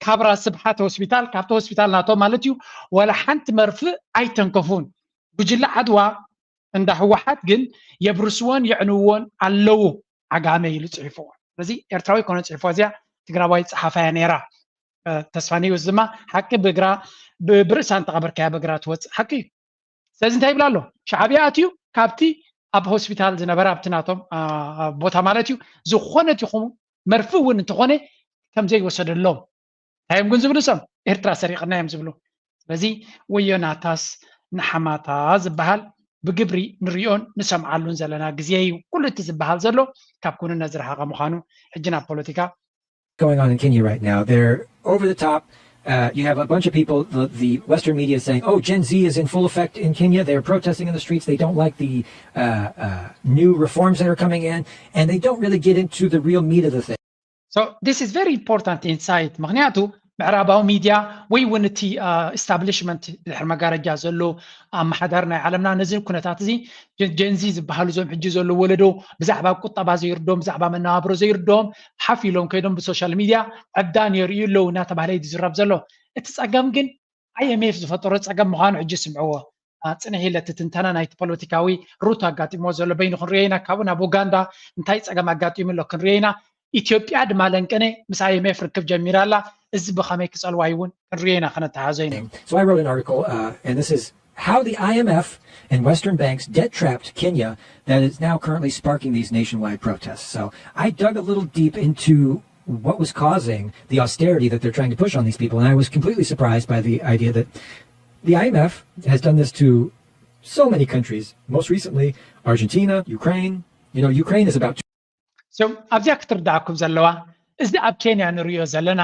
ካብ ራስ ስብሓት ሆስፒታል ካብቲ ሆስፒታል ናቶም ማለት እዩ ወላ ሓንቲ መርፍእ ኣይተንከፉን ጉጅለ ዓድዋ እንዳ ህወሓት ግን የብርስዎን የዕንውዎን ኣለዉ ዓጋመ ኢሉ ፅሒፍዎ ስለዚ ኤርትራዊ ኮነ ፅሒፍዎ እዚያ ትግራዋይ ፀሓፋያ ነይራ ተስፋኒ ውስ ድማ ሓቂ ብግራ ብርእሳ እንተቐበርካያ በግራ ትወፅእ ሓቂ እዩ ስለዚ እንታይ ይብላ ኣሎ ሻዕብያ ኣትዩ ካብቲ ኣብ ሆስፒታል ዝነበረ ኣብቲ ናቶም ቦታ ማለት እዩ ዝኾነት ይኹም መርፍእ እውን እንተኾነ ከምዘይወሰደሎም ታይም ግን ዝብሉ ሰም ኤርትራ ሰሪቕና እዮም ዝብሉ ስለዚ ወዮናታስ ንሓማታ ዝበሃል ብግብሪ ንሪኦን ንሰምዓሉን ዘለና ግዜ እዩ ኩሉ እቲ ዝበሃል ዘሎ ካብ ኩንነት ዝረሓቐ ምዃኑ ሕጂ ናብ ፖለቲካ going on in Kenya right now. They're over the top. You have a bunch of people, the Western media is saying, oh, Gen Z is in full effect in Kenya. They're protesting in the streets. They don't like the new reforms that are coming in, and they don't really get into the real meat of the thing. So this is very important insight. ምክንያቱ ምዕራባዊ ሚድያ ወይ እውን እቲ ኢስታብሊሽመንት ድሕሪ መጋረጃ ዘሎ ኣመሓዳር ናይ ዓለምና ነዚ ኩነታት እዚ ጀንዚ ዝበሃሉ ዞም ሕጂ ዘሎ ወለዶ ብዛዕባ ቁጠባ ዘይርዶም ብዛዕባ መነባብሮ ዘይርዶም ሓፍ ኢሎም ከይዶም ብሶሻል ሚድያ ዕብዳን የርእዩ ኣለዉ እናተባህለ እዩ ዝዝረብ ዘሎ እቲ ፀገም ግን IMF ዝፈጠሮ ፀገም ምዃኑ ሕጂ ስምዕዎ ፅንሕ ኢለ እቲ ትንተና ናይቲ ፖለቲካዊ ሩት ኣጋጢሞ ዘሎ በይኑ ክንሪኦ ኢና ካብኡ ናብ ኡጋንዳ እንታይ ፀገም ኣጋጢሙ ኣሎ ክንሪኦ ኢና ኢትዮጵያ ድማ ለንቀነ ምስ IMF ርክብ ጀሚራላ እዚ ብኸመይ ክፀልዋ ይውን ክንሪኦ ኢና ከነተሓዘ ኢና So I wrote an article and this is how the IMF and Western banks debt-trapped Kenya that is now currently sparking these nationwide protests. So I dug a little deep into what was causing the austerity that they're trying to push on these people, and I was completely surprised by the idea that the IMF has done this to so many countries, most recently Argentina, Ukraine. You know, Ukraine is about So ኣብዚያ ክትርዳእኩም ዘለዋ እዚ ኣብ ኬንያ ንሪኦ ዘለና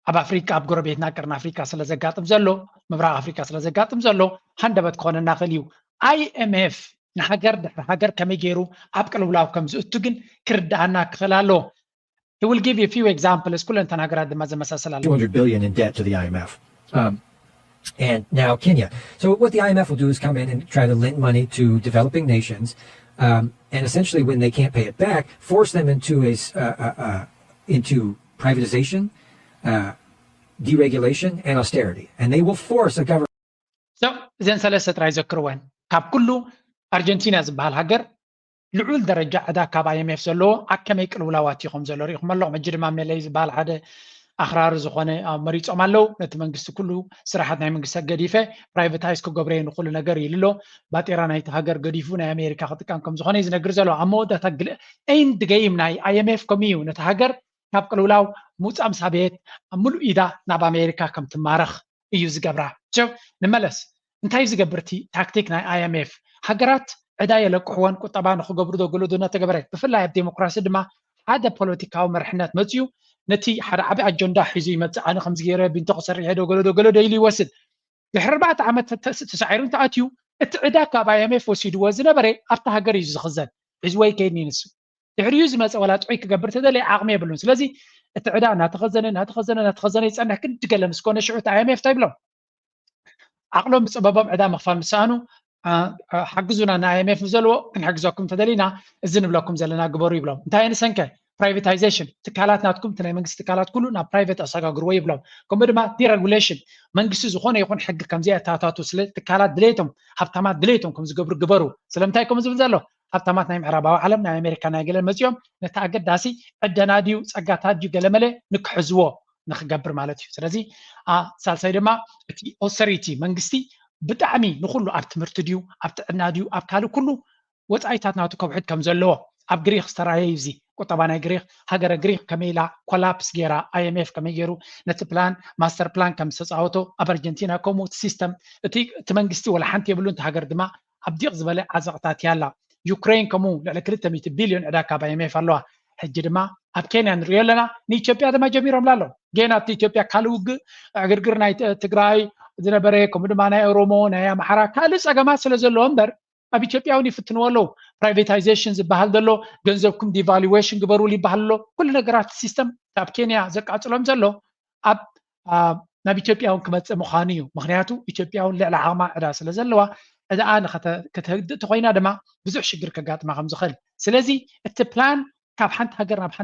ኣብ ኣፍሪካ ኣብ ጎረቤትና ቀርኒ ኣፍሪካ ስለ ዘጋጥም ዘሎ ምብራቅ ኣፍሪካ ስለ ዘጋጥም ዘሎ ሃንደበት ክኾነና ክእል እዩ IMF ንሃገር ድሕሪ ሃገር ከመይ ገይሩ ኣብ ቅልውላው ከም ዝእቱ ግን ክርዳእና ክኽእል ኣለዎ He will give you a few examples ኩለን ተናገራት ድማ ዘመሳሰል ኣሎ 200 billion in debt to the IMF. And now Kenya. So what the IMF will do is come in and try to lend money to developing nations. And essentially, when they can't pay it back, force them into privatization, deregulation, and austerity. And they will force a government. So, እዘን ሰለስተ ጥራይ ዘክርወን ካብ ኩሉ ኣርጀንቲና ዝበሃል ሃገር ልዑል ደረጃ ዕዳ ካብ IMF ዘለዎ ኣከመይ ቅልውላዋት ኢኹም ዘሎ ሪኢኹም ኣለኹም ሕጂ ድማ መለይ ዝበሃል ሓደ ኣኽራሪ ዝኾነ መሪፆም ኣለው ነቲ መንግስቲ ኩሉ ስራሓት ናይ መንግስቲ ገዲፈ ፕራይቬታይዝ ክገብረ ንኩሉ ነገር ኢልሎ ባጤራ ናይቲ ሃገር ገዲፉ ናይ ኣሜሪካ ክጥቀም ከም ዝኾነ ዝነግር ዘሎ ኣብ መወዳእታ ኤንድ ገይም ናይ IMF ከምኡ እዩ ነቲ ሃገር ካብ ቅልውላው ሙፃም ሳቤት ሙሉእ ኢዳ ናብ ኣሜሪካ ከም ትማረኽ እዩ ዝገብራ ንመለስ እንታይ ዝገብርቲ ታክቲክ ናይ IMF ሃገራት ዕዳ የለቅሕዎን ቁጠባ ንክገብሩ ዘገለዱ እናተገበረ ብፍላይ ኣብ ዴሞክራሲ ድማ ሓደ ፖለቲካዊ መርሕነት መፅዩ نتي حدا عبي أجندا حزي متعاني 5 جيرة بنتو خسر يهدو قلو ديلي وسد دحر 4 عامات تسعيرون تأتيو اتعداك بايامي فوسيد وزنا بري أفتح هجر يزخزن عزوي كيني نسو دحر يوز ولا تعيك قبرت دلي عقمي بلون سلازي اتعدا ناتخزن يصنح كنت تكلم سكون شعوت IMF تايبلو عقلهم بسببهم عدا مخفال مسانو حجزونا IMF زلو نحجزكم تدلينا إذن بلاكم زلنا قبروا يبلون انتهي نسنكه privatization تكالات ناتكم تناي منجس تكالات كله نا private أساقا قروي يبلون كم بدما deregulation منجس زخونه يكون حق كم زي تاتاتو سل تكالات دليتهم حفتمات دليتهم كم زقبروا قبروا سلمتايكم زبزلو حفتمات نايم عربا وعالم نايم أمريكا نايجل المزيوم نتأكد داسي عدنا ديو ساقاتات جو قلمله نكحزوه نخقبر مالتيو سلازي سالساي دما اتي austerity منجستي بتعمي نخلو أب تمرت ديو أب تعناديو أب كالو كله وتعيتات ناتو كوبحد كم زلوه أب جريخ استرايزي كتبانا جريخ هاجر جريخ كميلا كولابس جيرا IMF كميجرو نت بلان ماستر بلان كم ساوتو أب أرجنتينا كومو سيستم تي تمنجستي ولا حنتي بلون تهاجر دما أب ديق زبالة عزقتات يلا يوكرين كمو لكريتا 100 بليون عداك IMF الله حج دما أب كينيا ريالنا نيتشوبيا دما جميرهم لالو جينا تيتشوبيا كالوج أجرجر نايت تجراي زنبري كمدمانا أورومو نايا محرا كالس أجماعة سلزلو أمبر أبي تشوبيا وني فتنوا له privatizations بحال دلو جنزبكم devaluation قبروا لي بحال له كل نجارات السيستم تاب كينيا زكاة لهم زلو أب نبي تشوبيا ونكمت مخانيو مخنياتو تشوبيا ون لا عامة على سلزلوا إذا أنا كتهد تقينا دما بزح شجر كجات ما خمس خل سلزي التبلان كاب حنت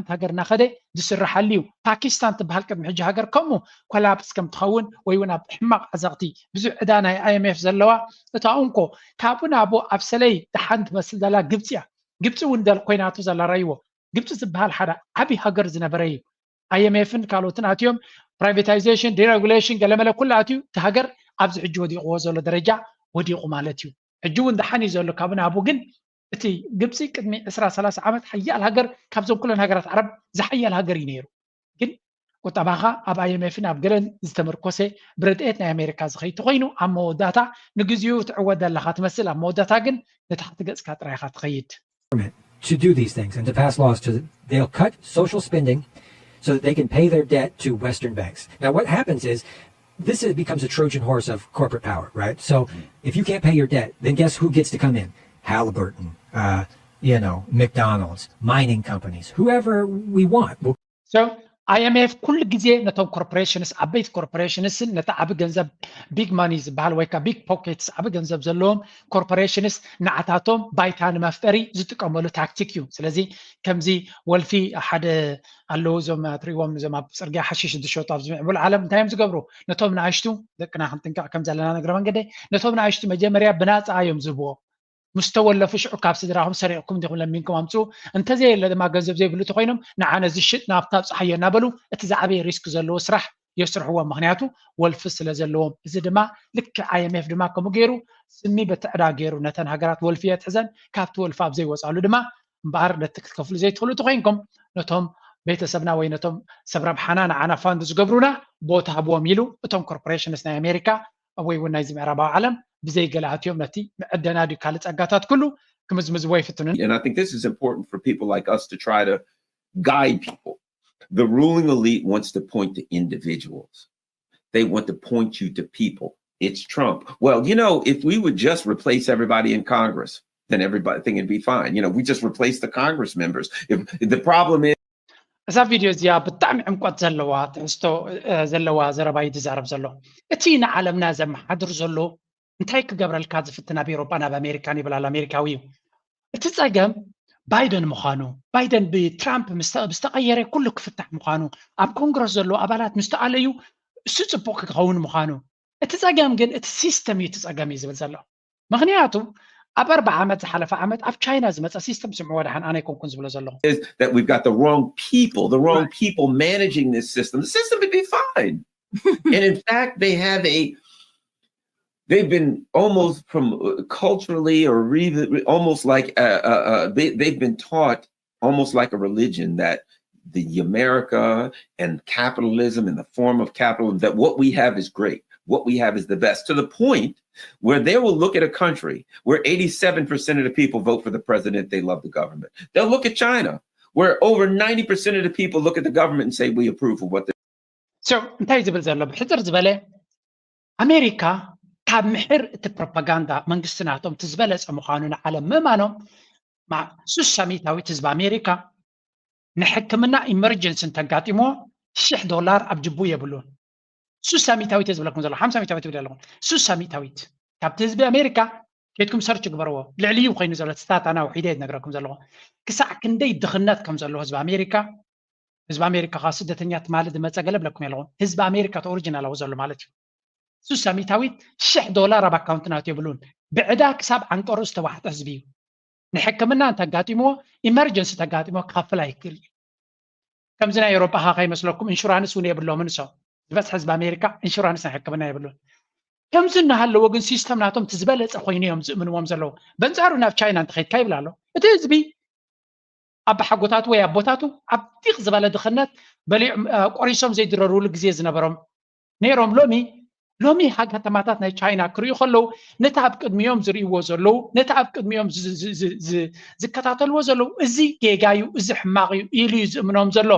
هاجرنا خده دسر حليو باكستان تبهال كم حج هاجر كمو كولابس كم تخون ويونا بحمق عزقتي بزو عدانا IMF زلوا تاونكو كابونا ابو ابسلي تحنت مسل دلا جبتيا وندل قيناتو زلا رايو جبت زبهال حدا ابي هاجر زنبري IMF كالوتن اتيوم privatization deregulation قالمله كل اتيو تهاجر ابز حج ودي قوزو درجه ودي قمالتيو حجو اندحني زلو كابونا ابو جن اتي جبسي قدمي 13 عامات حيال هاجر كابزوم كلن هاجرات عرب زحيال هاجر ينيرو جن وطبعا اب IMF اب جرن زتمركوسه بريتنا امريكا زخي تخينو ام وداتا نغزيو تعود لها تمثل ام وداتا جن نتحت قص كاترايخا تخيد to do these things and to pass laws they'll cut social spending so that they can pay their debt to Western banks. Now what happens is this becomes a Trojan horse of corporate power, right? So if you can't pay your debt, then guess who gets to come in? Halliburton, McDonald's, mining companies, whoever we want. So IMF كل جزء نتوم corporations عبيت corporations نتعب جنزب big monies بهالويكا big pockets عب جنزب زلهم corporations نعتاتهم بايتان مفتري زتك عملوا تاكتيكيو سلزي كمزي والفي أحد اللو زم تريوم زم سرجع حشيش الدشوطات زم بالعالم تايم زقبرو نتوم نعيشتو ذكنا حنتنقع كم زلنا نقرأ من قدي نتوم نعيشتو مجمريا بنات عايم زبوه مستوى لفش عكاب سدراهم سريعكم دخل منكم أمسو أنت زي اللي ما جنزب زي بلو تقينهم نعنا زي الشت نابطاب صحيح نابلو اتزعبي ريسك زلو سرح يسرح هو مغنياته والفصل زلوهم إذا دما لك IMF دما كم غيرو سمي بتعرى غيرو نتن هجرات والفيات حزن كابت والفاب زي وصلوا دما بعر نتكفل زي تقولوا تقينكم نتهم بيت سبنا وينتهم سبرب حنان عنا فاندز جبرونا بوت هبوا ميلو تهم كوربوريشنز نا أمريكا أوي ونايزم عربا عالم بزي قلعاتيوم نتي عدنا دي كالت أقاتات كله كمزمز ويفتنن. And I think this is important for people like us to try to guide people. The ruling elite wants to point to individuals. They want to point you to people. It's Trump. Well, if we would just replace everybody in Congress, then everything would be fine. We just replace the Congress members. If the problem is እዛ ቪድዮ እዚኣ ብጣዕሚ ዕምቆት ዘለዋ ትሕዝቶ ዘለዋ ዘረባ እዩ ትዛረብ ዘሎ እቲ ንዓለምና ዘመሓድር ዘሎ እንታይ ክገብረልካ ዝፍትና ብኤውሮጳ ናብ ኣሜሪካን ይብላል ኣሜሪካዊ እዩ እቲ ፀገም ባይደን ምዃኑ ባይደን ብትራምፕ ምስተቐየረ ኩሉ ክፍታሕ ምዃኑ ኣብ ኮንግረስ ዘሎ ኣባላት ምስተኣለዩ እሱ ፅቡቅ ክኸውን ምዃኑ እቲ ፀገም ግን እቲ ሲስተም እዩ እቲ ፀገም እዩ ዝብል ዘሎ ምክንያቱ ab 4 ዓመት ዝሓለፈ ዓመት ኣብ ቻይና ዝመፀ ሲስተም ስምዑ ወድሓን ኣነ ይኮንኩን ዝብሎ ዘለኹ is that we've got the wrong people managing this system. The system would be fine. And in fact, they've been almost from culturally or almost like they've been taught almost like a religion that the America and capitalism in the form of capitalism, that what we have is great. What we have is the best, to the point where they will look at a country where 87% of the people vote for the president, they love the government. They'll look at China, where over 90% of the people look at the government and say, we approve of what they're doing. So, እንታይ ዝብል ዘሎ ብሕፅር ዝበለ ኣሜሪካ ካብ ምሕር እቲ ፕሮፓጋንዳ መንግስትናቶም ትዝበለፀ ምዃኑ ንዓለም ምእማኖም ሱሳሚታዊት ህዝቢ ኣሜሪካ ንሕክምና ኢመርጀንሲ እንተጋጢሞ $1,000 ኣብ ጅቡ የብሉን ሱሳሚታዊት ዝብለኩም ዘሎ 50 ሚታዊት ይብለኩም ሱሳሚታዊት ካብቲ ህዝቢ ኣሜሪካ ከይትኩም ሰርች ግበርዎ ልዕልዩ ኮይኑ ዘሎ ስታታና ውሒደ ይነግረኩም ዘለዎ ክሳዕ ክንደይ ድኽነት ከም ዘሎ ህዝቢ ኣሜሪካ ካ ስደተኛት ማለት መፀገለ ብለኩም ያለውን ህዝቢ ኣሜሪካ ኦሪጂናል ዘሎ ማለት እዩ ሱሳሚታዊት $1,000 ኣብ ኣካውንትናት የብሉን ብዕዳ ክሳብ ዓንቀሩ ዝተዋሕጠ ህዝቢ እዩ ንሕክምና እንተጋጢሞ ኢመርጀንሲ ተጋጢሞ ክኸፍል ኣይክእል ከምዚ ናይ ኤውሮጳ ከይመስለኩም ኢንሹራንስ እውን የብሎምን ሰው ዝበፅሕ ህዝቢ ኣሜሪካ ኢንሹራንስ ናይ ሕክምና የብሉን ከምዚ እናሃለዎ ግን ሲስተም ናቶም ትዝበለፀ ኮይኑ እዮም ዝእምንዎም ዘለዉ በንፃሩ ናብ ቻይና እንተኸይድካ ይብላ ኣሎ እቲ ህዝቢ ኣብ ሓጎታቱ ወይ ኣቦታቱ ኣብ ዲቕ ዝበለ ድኽነት በሊዕ ቆሪሶም ዘይድረርሉ ግዜ ዝነበሮም ነይሮም ሎሚ ከተማታት ናይ ቻይና ክሪኡ ከለዉ ነቲ ኣብ ቅድሚኦም ዝርእይዎ ዘለዉ ነቲ ኣብ ቅድሚኦም ዝከታተልዎ ዘለዉ እዚ ጌጋዩ እዚ ሕማቕ እዩ ኢሉ እዩ ዝእምኖም ዘሎ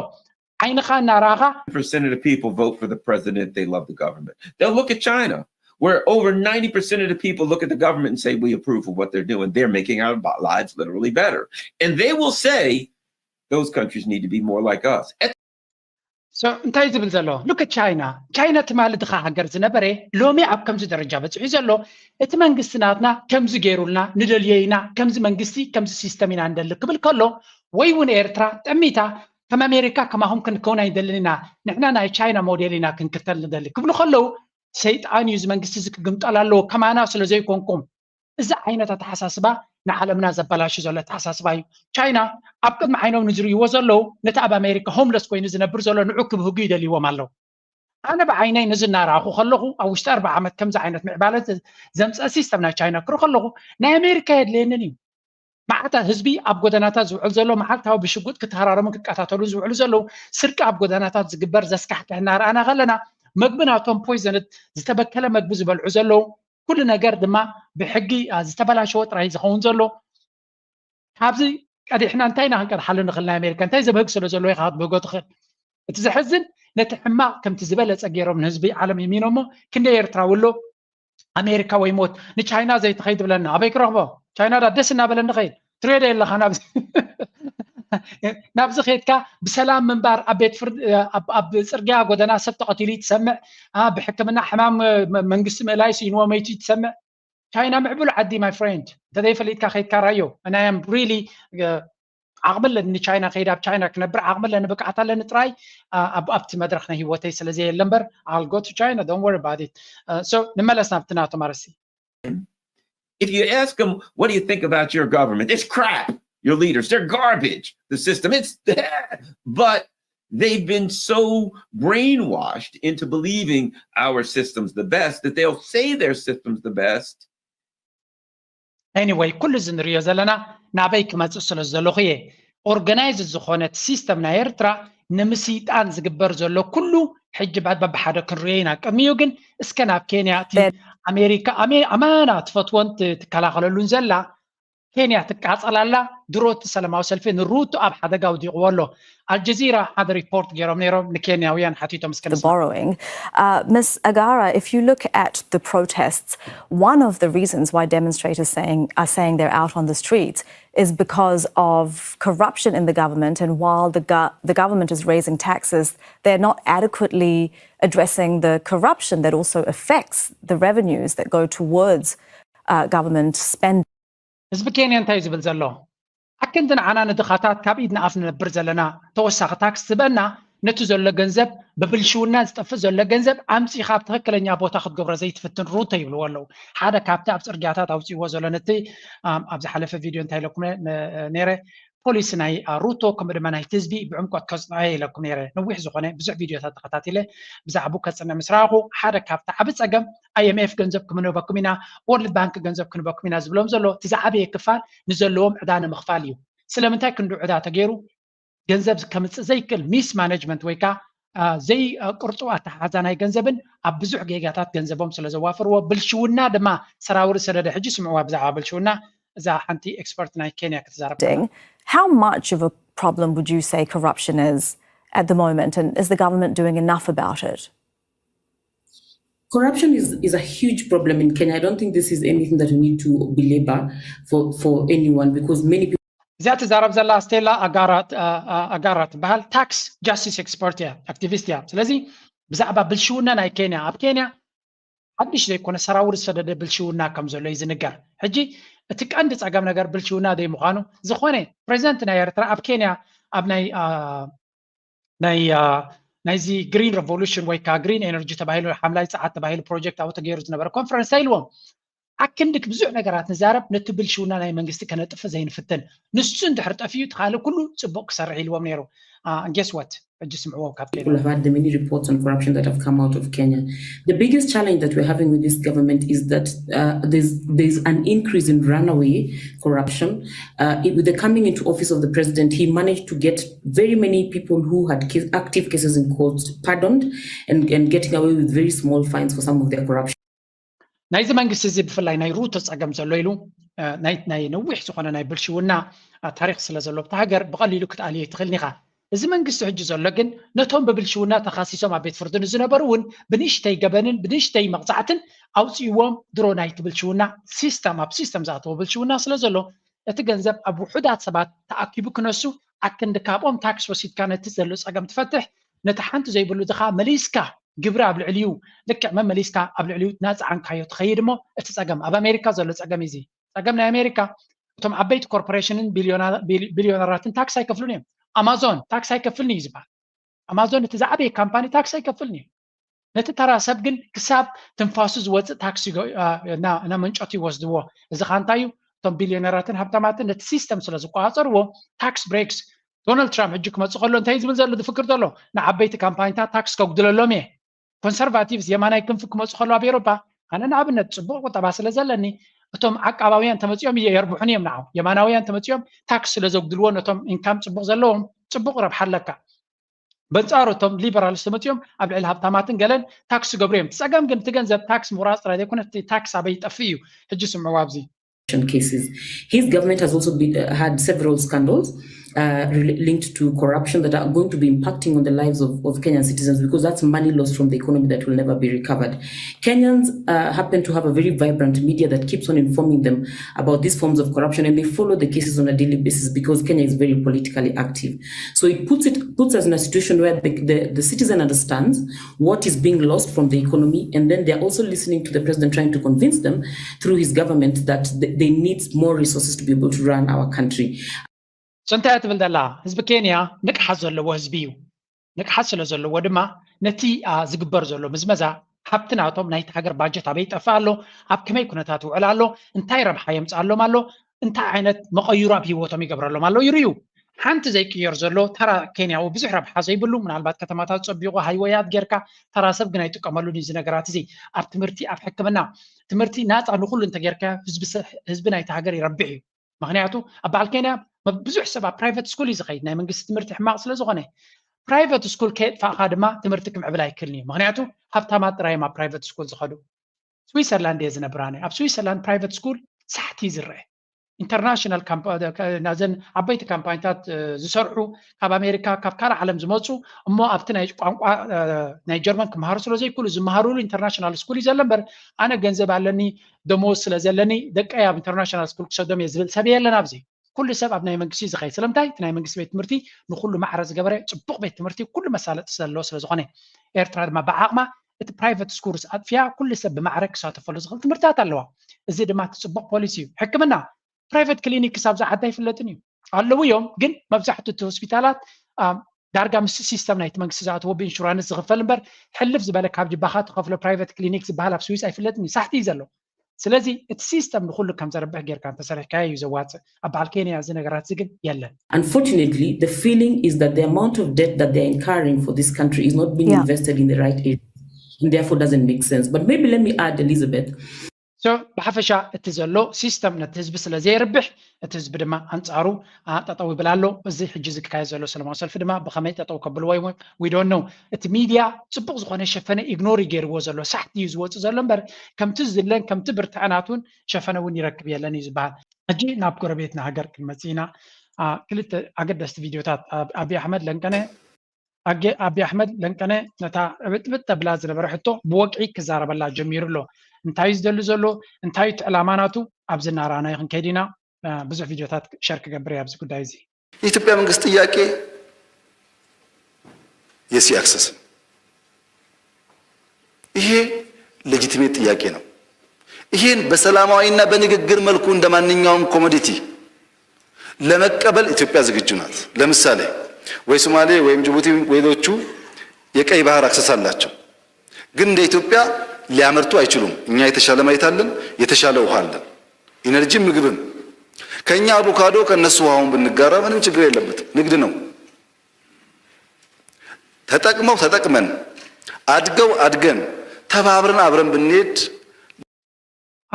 ዓይንኻ እናራኻ percent of the people vote for the president, they love the government. They'll look at China, where over 90% of the people look at the government and say, we approve of what they're doing. They're making our lives literally better. And they will say, those countries need to be more like us. So, እንታይ ዝብል ዘሎ look at China ትማልድ ሃገር ዝነበረ ሎሚ ኣብ ከምዚ ደረጃ በፅሑ ዘሎ እቲ መንግስትናትና ከምዚ ገይሩልና ንደልየና ከምዚ መንግስቲ ከምዚ ሲስተም ኢና እንደል ክብል ከሎ ወይ እውን ኤርትራ ጠሚታ ከም ኣሜሪካ ከማሁም ክንከውን ኣይደለና ንሕና ናይ ቻይና ሞዴል ኢና ክንክተል ንደሊ ክብሉ ከለዉ ሰይጣን እዩ መንግስቲ ዝክግምጠል ኣለዎ ከማና ስለ ዘይኮንኩም እዚ ዓይነት ኣተሓሳስባ ንዓለምና ዘበላሽ ዘሎ ኣተሓሳስባ እዩ ቻይና ኣብ ቅድሚ ዓይኖም ንዝርእይዎ ዘለዉ ነቲ ኣብ ኣሜሪካ ሆምለስ ኮይኑ ዝነብር ዘሎ ንዑ ክብህጉ ይደልይዎም ኣለዉ ኣነ ብዓይነይ ነዚ እናረኣኹ ከለኹ ኣብ ውሽጢ 40 ዓመት ከምዚ ዓይነት ምዕባለት ዘምፀአ ሲስተም ናይ ቻይና ክርኢ ከለኹ ናይ ኣሜሪካ የድልየንን እዩ ማዕታ ህዝቢ ኣብ ጎደናታት ዝውዕል ዘሎ መዓልታዊ ብሽጉጥ ክትሃራረሙ ክትቃታተሉ ዝውዕሉ ዘለዉ ስርቂ ኣብ ጎደናታት ዝግበር ዘስካሕክሕ እናርኣና ከለና መግብናቶም ፖይዘነት ዝተበከለ መግቢ ዝበልዑ ዘለዉ ኩሉ ነገር ድማ ብሕጊ ዝተበላሸወ ጥራይ ዝኸውን ዘሎ ካብዚ ቀዲሕና እንታይ ኢና ክንቀድሓሉ ንኽእል ናይ ኣሜሪካ እንታይ ዘብህግ ስለ ዘለዎ ኢኻ ክትብህጎ ትኽእል እቲ ዘሕዝን ነቲ ሕማቕ ከምቲ ዝበለፀ ገይሮም ንህዝቢ ዓለም የሚኖ እሞ ክንደይ ኤርትራ ውሎ ኣሜሪካ ወይ ሞት ንቻይና ዘይትኸይድ ብለና ኣበይ ክረኽቦ ቻይና ዳ ደስ እናበለ ንኸይድ ትሪኦ ዶ የለኻ ናብዚ ኸይድካ ብሰላም ምንባር ኣብ ቤት ፍርዲ ኣብ ፅርግያ ጎደና ሰብ ተቐቲሉ ትሰምዕ ብሕክምና ሕማም መንግስቲ ምእላይ ስኢንዎ መይቱ ትሰምዕ ቻይና ምዕቡል ዓዲ ማይ ፍሬንድ እንተዘይፈሊጥካ ኸይድካ ራዮ እና ኣም ሪሊ ዓቕምለኒ ቻይና ከይድ ኣብ ቻይና ክነብር ዓቕምለኒ ብቅዓት ኣለኒ ጥራይ ኣብቲ መድረኽ ናይ ሂወተይ ስለዘየለ እምበር I'll go to China, don't worry about it. So ንመለስ ናብቲ ናቶም ኣርሲ If you ask them, what do you think about your government? It's crap. Your leaders, they're garbage. The system, but they've been so brainwashed into believing our system's the best that they'll say their system's the best. Anyway, ኩሉ ዝንሪኦ ዘለና ናበይ ክመፅእ ስለ ዘለኹ እየ ኦርጋናይዝ ዝኾነት ሲስተም ናይ ኤርትራ ንምስይጣን ዝግበር ዘሎ ኩሉ ሕጂ በብሓደ ክንሪኦ ኢና ቅድሚኡ ግን እስከ ናብ ኬንያ ኣሜሪካ ኣማና ትፈትዎን ትከላኸለሉን ዘላ ኬንያ ትቃፀላላ ድሮት ሰላማዊ ሰልፊ ንሩቱ ኣብ ሓደጋ ውዲቕዎ ኣሎ አልጀዚራ had a report ገይሮም ነይሮም ንኬንያውያን ሓቲቶም እስከ borrowing. Ms. Agara, if you look at the protests, one of the reasons why demonstrators are saying they're out on the streets is because of corruption in the government, and while the government is raising taxes, they're not adequately addressing the corruption that also affects the revenues that go towards government spending. ህዝቢ ኬንያ እንታይ ዝብል ዘሎ ኣከንተ ንዓና ንድኻታት ካብ ኢድና ኣፍ ንነብር ዘለና ተወሳኺ ታክስ ዝበና ነቲ ዘሎ ገንዘብ በብልሽውና ዝጠፍእ ዘሎ ገንዘብ ኣምፂኻ ኣብ ትክክለኛ ቦታ ክትገብሮ ዘይትፍትን ሩቶ ይብልዎ ኣለዉ ሓደ ካብቲ ኣብ ፅርግያታት ኣውፅይዎ ዘሎ ነቲ ኣብ ዝሓለፈ ቪድዮ እንታይ ኢለኩም ነይረ ፖሊስ ናይ ሩቶ ከምኡ ድማ ናይቲ ህዝቢ ብዕምቆት ከፅንዐ ኢለኩም ነይረ ነዊሕ ዝኾነ ብዙሕ ቪድዮታት ተኸታቲለ ብዛዕባ ከፅንዕ ምስ ረኣኹ ሓደ ካብቲ ዓብ ፀገም IMF ገንዘብ ክንበኩም ኢና ወርልድ ባንክ ገንዘብ ክንበኩም ኢና ዝብሎም ዘሎ እቲ ዝዓበየ ክፋል ንዘለዎም ዕዳ ንምኽፋል እዩ ስለምንታይ ክንዱ ዕዳ ተገይሩ ገንዘብ ከምፅእ ዘይክእል ሚስ ማኔጅመንት ወይ ከዓ ዘይ ቅርፁ ኣተሓሓዛ ናይ ገንዘብን ኣብ ብዙሕ ጌጋታት ገንዘቦም ስለ ዘዋፍርዎ ብልሽውና ድማ ሰራውሪ ሰደደ ሕጂ ስምዕዋ ብዛዕባ ብልሽውና እዛ ሓንቲ ኤክስፐርት ናይ ኬንያ ክትዛረብ How much of a problem would you say corruption is at the moment, and is the government doing enough about it? Corruption is a huge problem in Kenya. I don't think this is anything that we need to belabor for anyone, because many people ذات زارب زلا ستيلا أجارات بهال tax justice expert activist ስለዚህ ብዛዕባ ብልሽውና ናይ ኬንያ ኣብ ኬንያ ሓድሽ ዘይኮነ ሰራውር ዝሰደደ ብልሽውና ከም ዘሎ እዩ ዝንገር ሕጂ እቲ ቀንዲ ፀገም ነገር ብልሽውና ደይ ምዃኑ ዝኾነ ፕሬዚደንት ናይ ኤርትራ ኣብ ኬንያ ኣብ ናይዚ ግሪን ሬቮሉሽን ወይ ከዓ ግሪን ኤነርጂ ተባሂሉ ሓምላይ ፀዓት ተባሂሉ ፕሮጀክት ኣብኡ ተገይሩ ዝነበረ ኮንፈረንስ ኢልዎም ኣክንድክ ብዙሕ ነገራት ንዛረብ ነቲ ብልሽውና ናይ መንግስቲ ከነጥፍ ዘይንፍትን ንሱ እንድሕር ጠፍዩ ተኻለ ኩሉ ፅቡቅ ክሰርሕ ኢልዎም ነይሩ guess what people have had the many reports on corruption that have come out of Kenya. The biggest challenge that we're having with this government is that there's an increase in runaway corruption. With the coming into office of the president, he managed to get very many people who had active cases in court pardoned and getting away with very small fines for some of their corruption. ናይዚ መንግስቲ እዚ ብፍላይ ናይ ሩቶ ፀገም ዘሎ ኢሉ ናይ ነዊሕ ዝኾነ ናይ ብልሽውና ታሪክ ስለ ዘሎ ብታ ሃገር ብቐሊሉ ክትኣልዮ ትኽእልኒ ኢኻ እዚ መንግስቲ ሕጂ ዘሎ ግን ነቶም ብብልሽውና ተኻሲሶም ኣብ ቤት ፍርድን ዝነበሩ እውን ብንእሽተይ ገበንን ብንእሽተይ መቕፃዕትን ኣውፅእዎም ድሮ ናይቲ ብልሽውና ሲስተም ኣብ ሲስተም ዝኣተዎ ብልሽውና ስለ ዘሎ እቲ ገንዘብ ኣብ ውሑዳት ሰባት ተኣኪቡ ክነሱ ኣክንዲ ካብኦም ታክስ ወሲድካ ነቲ ዘሎ ፀገም ትፈትሕ ነቲ ሓንቲ ዘይብሉ ድኻ መሊስካ ግብሪ ኣብ ልዕልዩ ልክዕ መመሊስካ ኣብ ልዕልዩ ናፅዓንካዮ ትኸይድ እሞ እቲ ፀገም ኣብ ኣሜሪካ ዘሎ ፀገም እዚ ፀገም ናይ ኣሜሪካ እቶም ዓበይቲ ኮርፖሬሽንን ቢልዮነራትን ታክስ ኣይከፍሉን እዮም ኣማዞን ታክስ ኣይከፍልኒ እዩ ዝበሃል ኣማዞን እቲ ዝዓበየ ካምፓኒ ታክስ ኣይከፍልኒ እዩ ነቲ ተራ ሰብ ግን ክሳብ ትንፋሱ ዝወፅእ ታክሲ ናመንጨቱ ይወስድዎ እዚ ኻ እንታይ እዩ እቶም ቢልዮነራትን ሃብታማትን ነቲ ሲስተም ስለ ዝቆፃፀርዎ ታክስ ብሬክስ ዶናልድ ትራምፕ ሕጂ ክመፅእ ከሎ እንታይ ዝብል ዘሎ ዝፍክር ዘሎ ንዓበይቲ ካምፓኒታት ታክስ ከጉድለሎም እየ ኮንሰርቫቲቭስ የማናይ ክንፊ ክመፅእ ከሎ ኣብ ኤሮፓ ኣነ ንኣብነት ፅቡቅ ቁጠባ ስለ ዘለኒ እቶም ዓቃባውያን ተመፂኦም የርብሑን እዮም ንዓው የማናውያን ተመፂኦም ታክስ ስለ ዘጉድልዎ ነቶም ኢንካም ፅቡቅ ዘለዎም ፅቡቅ ረብሓ ኣለካ በንፃሩ እቶም ሊበራልስ ተመፂኦም ኣብ ልዕሊ ሃብታማትን ገለን ታክስ ገብሩ እዮም ፀገም ግን እቲ ገንዘብ ታክስ ምቁራፅ ጥራይ ዘይኮነ እቲ ታክስ ኣበይ ይጠፍእ እዩ ሕጂ ስምዕዎ ኣብዚ cases. His government has also had several scandals linked to corruption that are going to be impacting on the lives of Kenyan citizens, because that's money lost from the economy that will never be recovered. Kenyans happen to have a very vibrant media that keeps on informing them about these forms of corruption, and they follow the cases on a daily basis because Kenya is very politically active. So it puts us in a situation where the citizen understands what is being lost from the economy, and then they're also listening to the president trying to convince them through his government that they need more resources to be able to run our country. سنتها تبل دلا حزب كينيا نكحز زلو وهزبيو نكحز زلو ودما نتي زغبر زلو مزمزا حبتناቶም ናይቲ ሃገር ባጀት ኣበይ ጠፋሎ ኣብ ከመይ ኩነታት ውዕላሎ እንታይ ረብሓ የምፅኣሎ ማሎ እንታይ ዓይነት መቐይሩ ኣብ ሂወቶም ይገብረሎ ማሎ ይርዩ ሓንቲ ዘይቅየር ዘሎ ተራ ኬንያው ብዙሕ ረብሓ ዘይብሉ ምናልባት ከተማታት ፀቢቑ ሃይወያት ጌርካ ተራ ሰብ ግን ኣይጥቀመሉን እዚ ነገራት እዚ ኣብ ትምህርቲ ኣብ ሕክምና ትምህርቲ ናፃ ንኹሉ እንተጌርካ ህዝቢ ናይቲ ሃገር ይረብሕ እዩ ምክንያቱ ኣብ በዓል ኬንያ ብዙሕ ሰብ ኣብ ፕራይቬት ስኩል እዩ ዝኸይድ ናይ መንግስቲ ትምህርቲ ሕማቕ ስለ ዝኾነ ፕራይቬት ስኩል ከየጥፋእካ ድማ ትምህርቲ ክምዕብል ኣይክእልን እዩ ምክንያቱ ሃብታማት ጥራዮም ኣብ ፕራይቬት ስኩል ዝኸዱ ስዊዘርላንድ እየ ዝነብራነ ኣብ ስዊዘርላንድ ፕራይቬት ስኩል ሳሕቲ ዝርአ ኢንተርናሽናል ናዘን ዓበይቲ ካምፓኒታት ዝሰርሑ ካብ ኣሜሪካ ካብ ካልእ ዓለም ዝመፁ እሞ ኣብቲ ናይ ቋንቋ ናይ ጀርመን ክመሃሩ ስለ ዘይክእሉ ዝመሃሩሉ ኢንተርናሽናል ስኩል እዩ ዘሎ እምበር ኣነ ገንዘብ ኣለኒ ደሞዝ ስለ ዘለኒ ደቀይ ኣብ ኢንተርናሽናል ስኩል ክሰዶም እየ ዝብል ሰብ የለን ኣብዚ ኩሉ ሰብ ኣብ ናይ መንግስቲ ዝኸይድ ስለምንታይ እቲ ናይ መንግስቲ ቤት ትምህርቲ ንኩሉ ማዕረ ዝገበረ ፅቡቅ ቤት ትምህርቲ ኩሉ መሳለጢ ዘለዎ ስለ ዝኾነ ኤርትራ ድማ ብዓቕማ እቲ ፕራይቬት ስኩልስ ኣጥፍያ ኩሉ ሰብ ብማዕረ ክሳተፈሉ ዝኽእል ትምህርትታት ኣለዋ እዚ ድማ እቲ ፅቡቅ ፖሊሲ እዩ ሕክምና ፕራይቬት ክሊኒክ ክሳብ ዝዓዳ ይፍለጥን እዩ ኣለዉ እዮም ግን መብዛሕትኡ እቲ ሆስፒታላት ዳርጋ ምስ ሲስተም ናይቲ መንግስቲ ዝኣተዎ ብኢንሹራንስ ዝኽፈል እምበር ሕልፍ ዝበለ ካብ ጅባኻ ትኸፍሎ ፕራይቬት ክሊኒክ ዝበሃል ኣብ ስዊስ ኣይፍለጥን እዩ ሳሕቲ እዩ ዘሎ ስለዚ እቲ ሲስተም ንኩሉ ከም ዘርብሕ ጌርካ እንተሰሪሕካዮ እዩ ዘዋፅእ ኣብ በዓል ኬንያ እዚ ነገራት እዚ ግን የለን Unfortunately, the feeling is that the amount of debt that they're incurring for this country is not being invested in the right area, and therefore doesn't make sense. But maybe let me add, Elizabeth. So ብሓፈሻ እቲ ዘሎ ሲስተም ነቲ ህዝቢ ስለ ዘይርብሕ እቲ ህዝቢ ድማ ኣንፃሩ ጠጠው ይብል ኣሎ እዚ ሕጂ ዝካየድ ዘሎ ሰለማዊ ሰልፊ ድማ ብኸመይ ጠጠው ከብልዎ ወይ we don't know እቲ ሚድያ ፅቡቅ ዝኾነ ሸፈነ ኢግኖር ይገይርዎ ዘሎ ሳሕቲ እዩ ዝወፅእ ዘሎ እምበር ከምቲ ዝድለን ከምቲ ብርትዕናቱን ሸፈነ እውን ይረክብ የለን እዩ ዝበሃል ሕጂ ናብ ጎረቤትና ሃገር ክንመፅእ ኢና ክልተ ኣገደስቲ ቪድዮታት ኣብይ ኣሕመድ ለንቀነ ኣብይ ኣሕመድ ለንቀነ ነታ ዕብጥብጥ ተብላ ዝነበረ ሕቶ ብወቅዒ ክዛረበላ ጀሚሩ ኣሎ እንታይ ዝደሊ ዘሎ እንታይ ዕላማናቱ ኣብዚ እናረኣናዮ ክንከይድ ኢና ብዙሕ ቪድዮታት ሸር ክገብር እየ ኣብዚ ጉዳይ እዚ የኢትዮጵያ መንግስት ጥያቄ የሲ አክሰስ ይሄ ሌጂቲሜት ጥያቄ ነው ይሄን በሰላማዊና በንግግር መልኩ እንደማንኛውም ኮሞዲቲ ለመቀበል ኢትዮጵያ ዝግጁ ናት ለምሳሌ ወይ ሶማሌ ወይም ጅቡቲ ወይሎቹ የቀይ ባህር አክሰስ አላቸው ግን እንደ ኢትዮጵያ ሊያመርቱ አይችሉም እኛ የተሻለ መሬት አለን የተሻለ ውሃ አለን ኢነርጂ ምግብም ከኛ አቮካዶ ከነሱ ውሃውን ብንጋራ ምንም ችግር የለበትም ንግድ ነው ተጠቅመን አድገን ተባብረን አብረን ብንሄድ